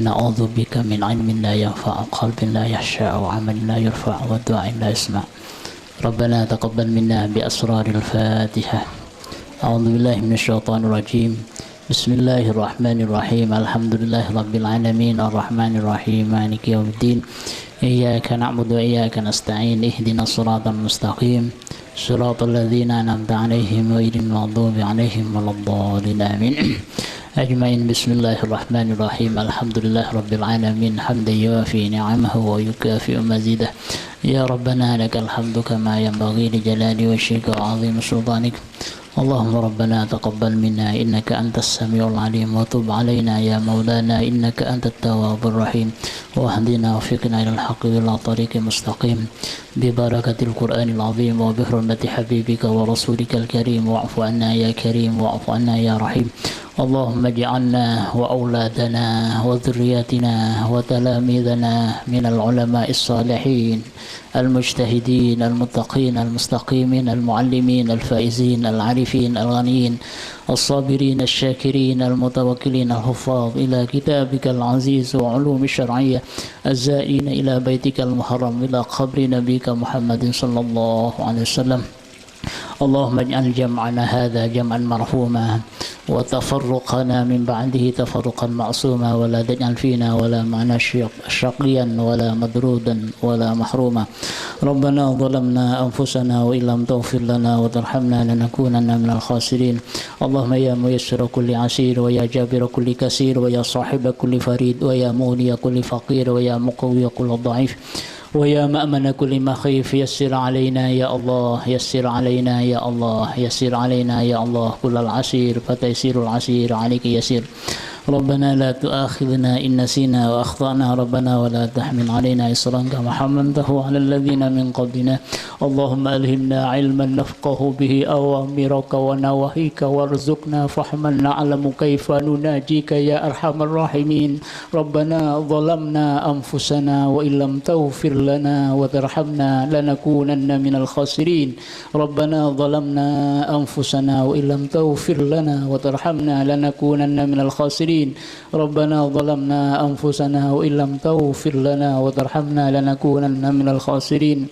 نعوذ بك من علم لا ينفع وقلب لا يخشع وعمل لا يرفع ودعاء لا يسمع. ربنا تقبل منا بأسرار الفاتحة. أعوذ بالله من الشيطان الرجيم. بسم الله الرحمن الرحيم. الحمد لله رب العالمين الرحمن الرحيم مالك يوم الدين. إياك نعبد وإياك نستعين. اهدنا الصراط المستقيم صراط الذين أنعمت عليهم غير المغضوب عليهم ولا الضالين آمين أجمعين. بسم الله الرحمن الرحيم. الحمد لله رب العالمين حمدا يوافي نعمه ويكافئ مزيده. يا ربنا لك الحمد كما ينبغي لجلال وجهك وعظيم سلطانك. اللهم ربنا تقبل منا إنك أنت السميع العليم وتب علينا يا مولانا إنك أنت التواب الرحيم واهدنا وفقنا إلى الحق إلى طريق مستقيم ببركة القرآن العظيم وبحرمة حبيبك ورسولك الكريم واعف عنا يا كريم واعف عنا يا رحيم. اللهم اجعلنا وأولادنا وذرياتنا وتلاميذنا من العلماء الصالحين المجتهدين المتقين المستقيمين المعلمين الفائزين العارفين الغنيين الصابرين الشاكرين المتوكلين الحفاظ إلى كتابك العزيز وعلوم الشرعية الزائرين إلى بيتك المحرم إلى قبر نبيك محمد صلى الله عليه وسلم. اللهم اجعل جمعنا هذا جمعا مرحوما وتفرقنا من بعده تفرقا معصوما ولا تجعل فينا ولا معنا شقيا ولا مدرودا ولا محروما. ربنا ظلمنا أنفسنا وإن لم تغفر لنا وترحمنا لنكونن من الخاسرين. اللهم يا ميسر كل عسير ويا جابر كل كسير ويا صاحب كل فريد ويا مغني كل فقير ويا مقوي كل ضعيف ويا مأمن كل مخيف يسر علينا يا الله يسر علينا يا الله يسر علينا يا الله كل العسير فتيسير العسير عليك يسير ربنا لا تؤاخذنا إن نسينا وأخطأنا ربنا ولا تحمل علينا إصرا كما حملته على الذين من قبلنا اللهم ألهمنا علما نفقه به أوامرك ونواهيك وارزقنا فهما نعلم كيف نناجيك يا أرحم الراحمين ربنا ظلمنا أنفسنا وإن لم تغفر لنا وترحمنا لنكونن من الخاسرين ربنا ظلمنا أنفسنا وإن لم تغفر لنا وترحمنا لنكونن من الخاسرين ربنا ظلمنا أنفسنا وإن لم تغفر لنا وترحمنا لنكونن من الخاسرين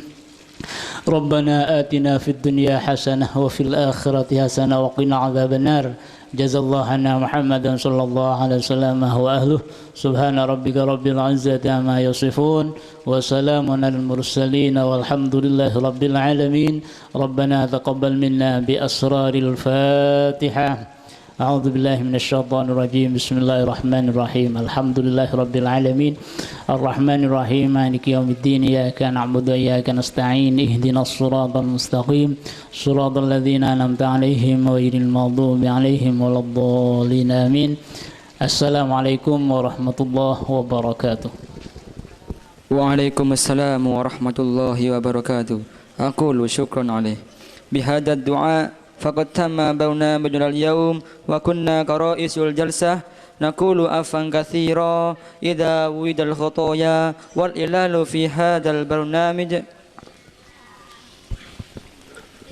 ربنا آتنا في الدنيا حسنة وفي الآخرة حسنة وقنا عذاب النار جزا الله عنا محمدا صلى الله عليه وسلم وأهله سبحان ربك رب العزة عما يصفون وسلام على المرسلين والحمد لله رب العالمين ربنا تقبل منا بأسرار الفاتحة أعوذ بالله من الشيطان الرجيم بسم الله الرحمن الرحيم الحمد لله رب العالمين الرحمن الرحيم مالك يوم الدين إياك نعبد وإياك نستعين اهدنا الصراط المستقيم صراط الذين أنعمت عليهم غير المغضوب عليهم ولا الضالين آمين السلام عليكم ورحمة الله وبركاته وعليكم السلام ورحمة الله وبركاته أقول شكرا عليه بهذا الدعاء فقد تم برنامجنا اليوم وكنا كرئيس الجلسة نقول عفوا كثيرا إذا وجد الخطايا والإلال في هذا البرنامج.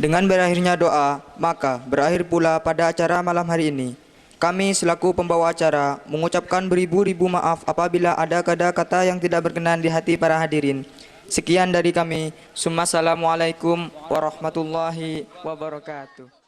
Dengan berakhirnya doa, maka berakhir pula pada acara malam hari ini. Kami selaku pembawa acara mengucapkan beribu-ribu maaf apabila ada kata-kata yang tidak berkenan di hati para hadirin. Sekian dari kami. Assalamualaikum warahmatullahi wabarakatuh.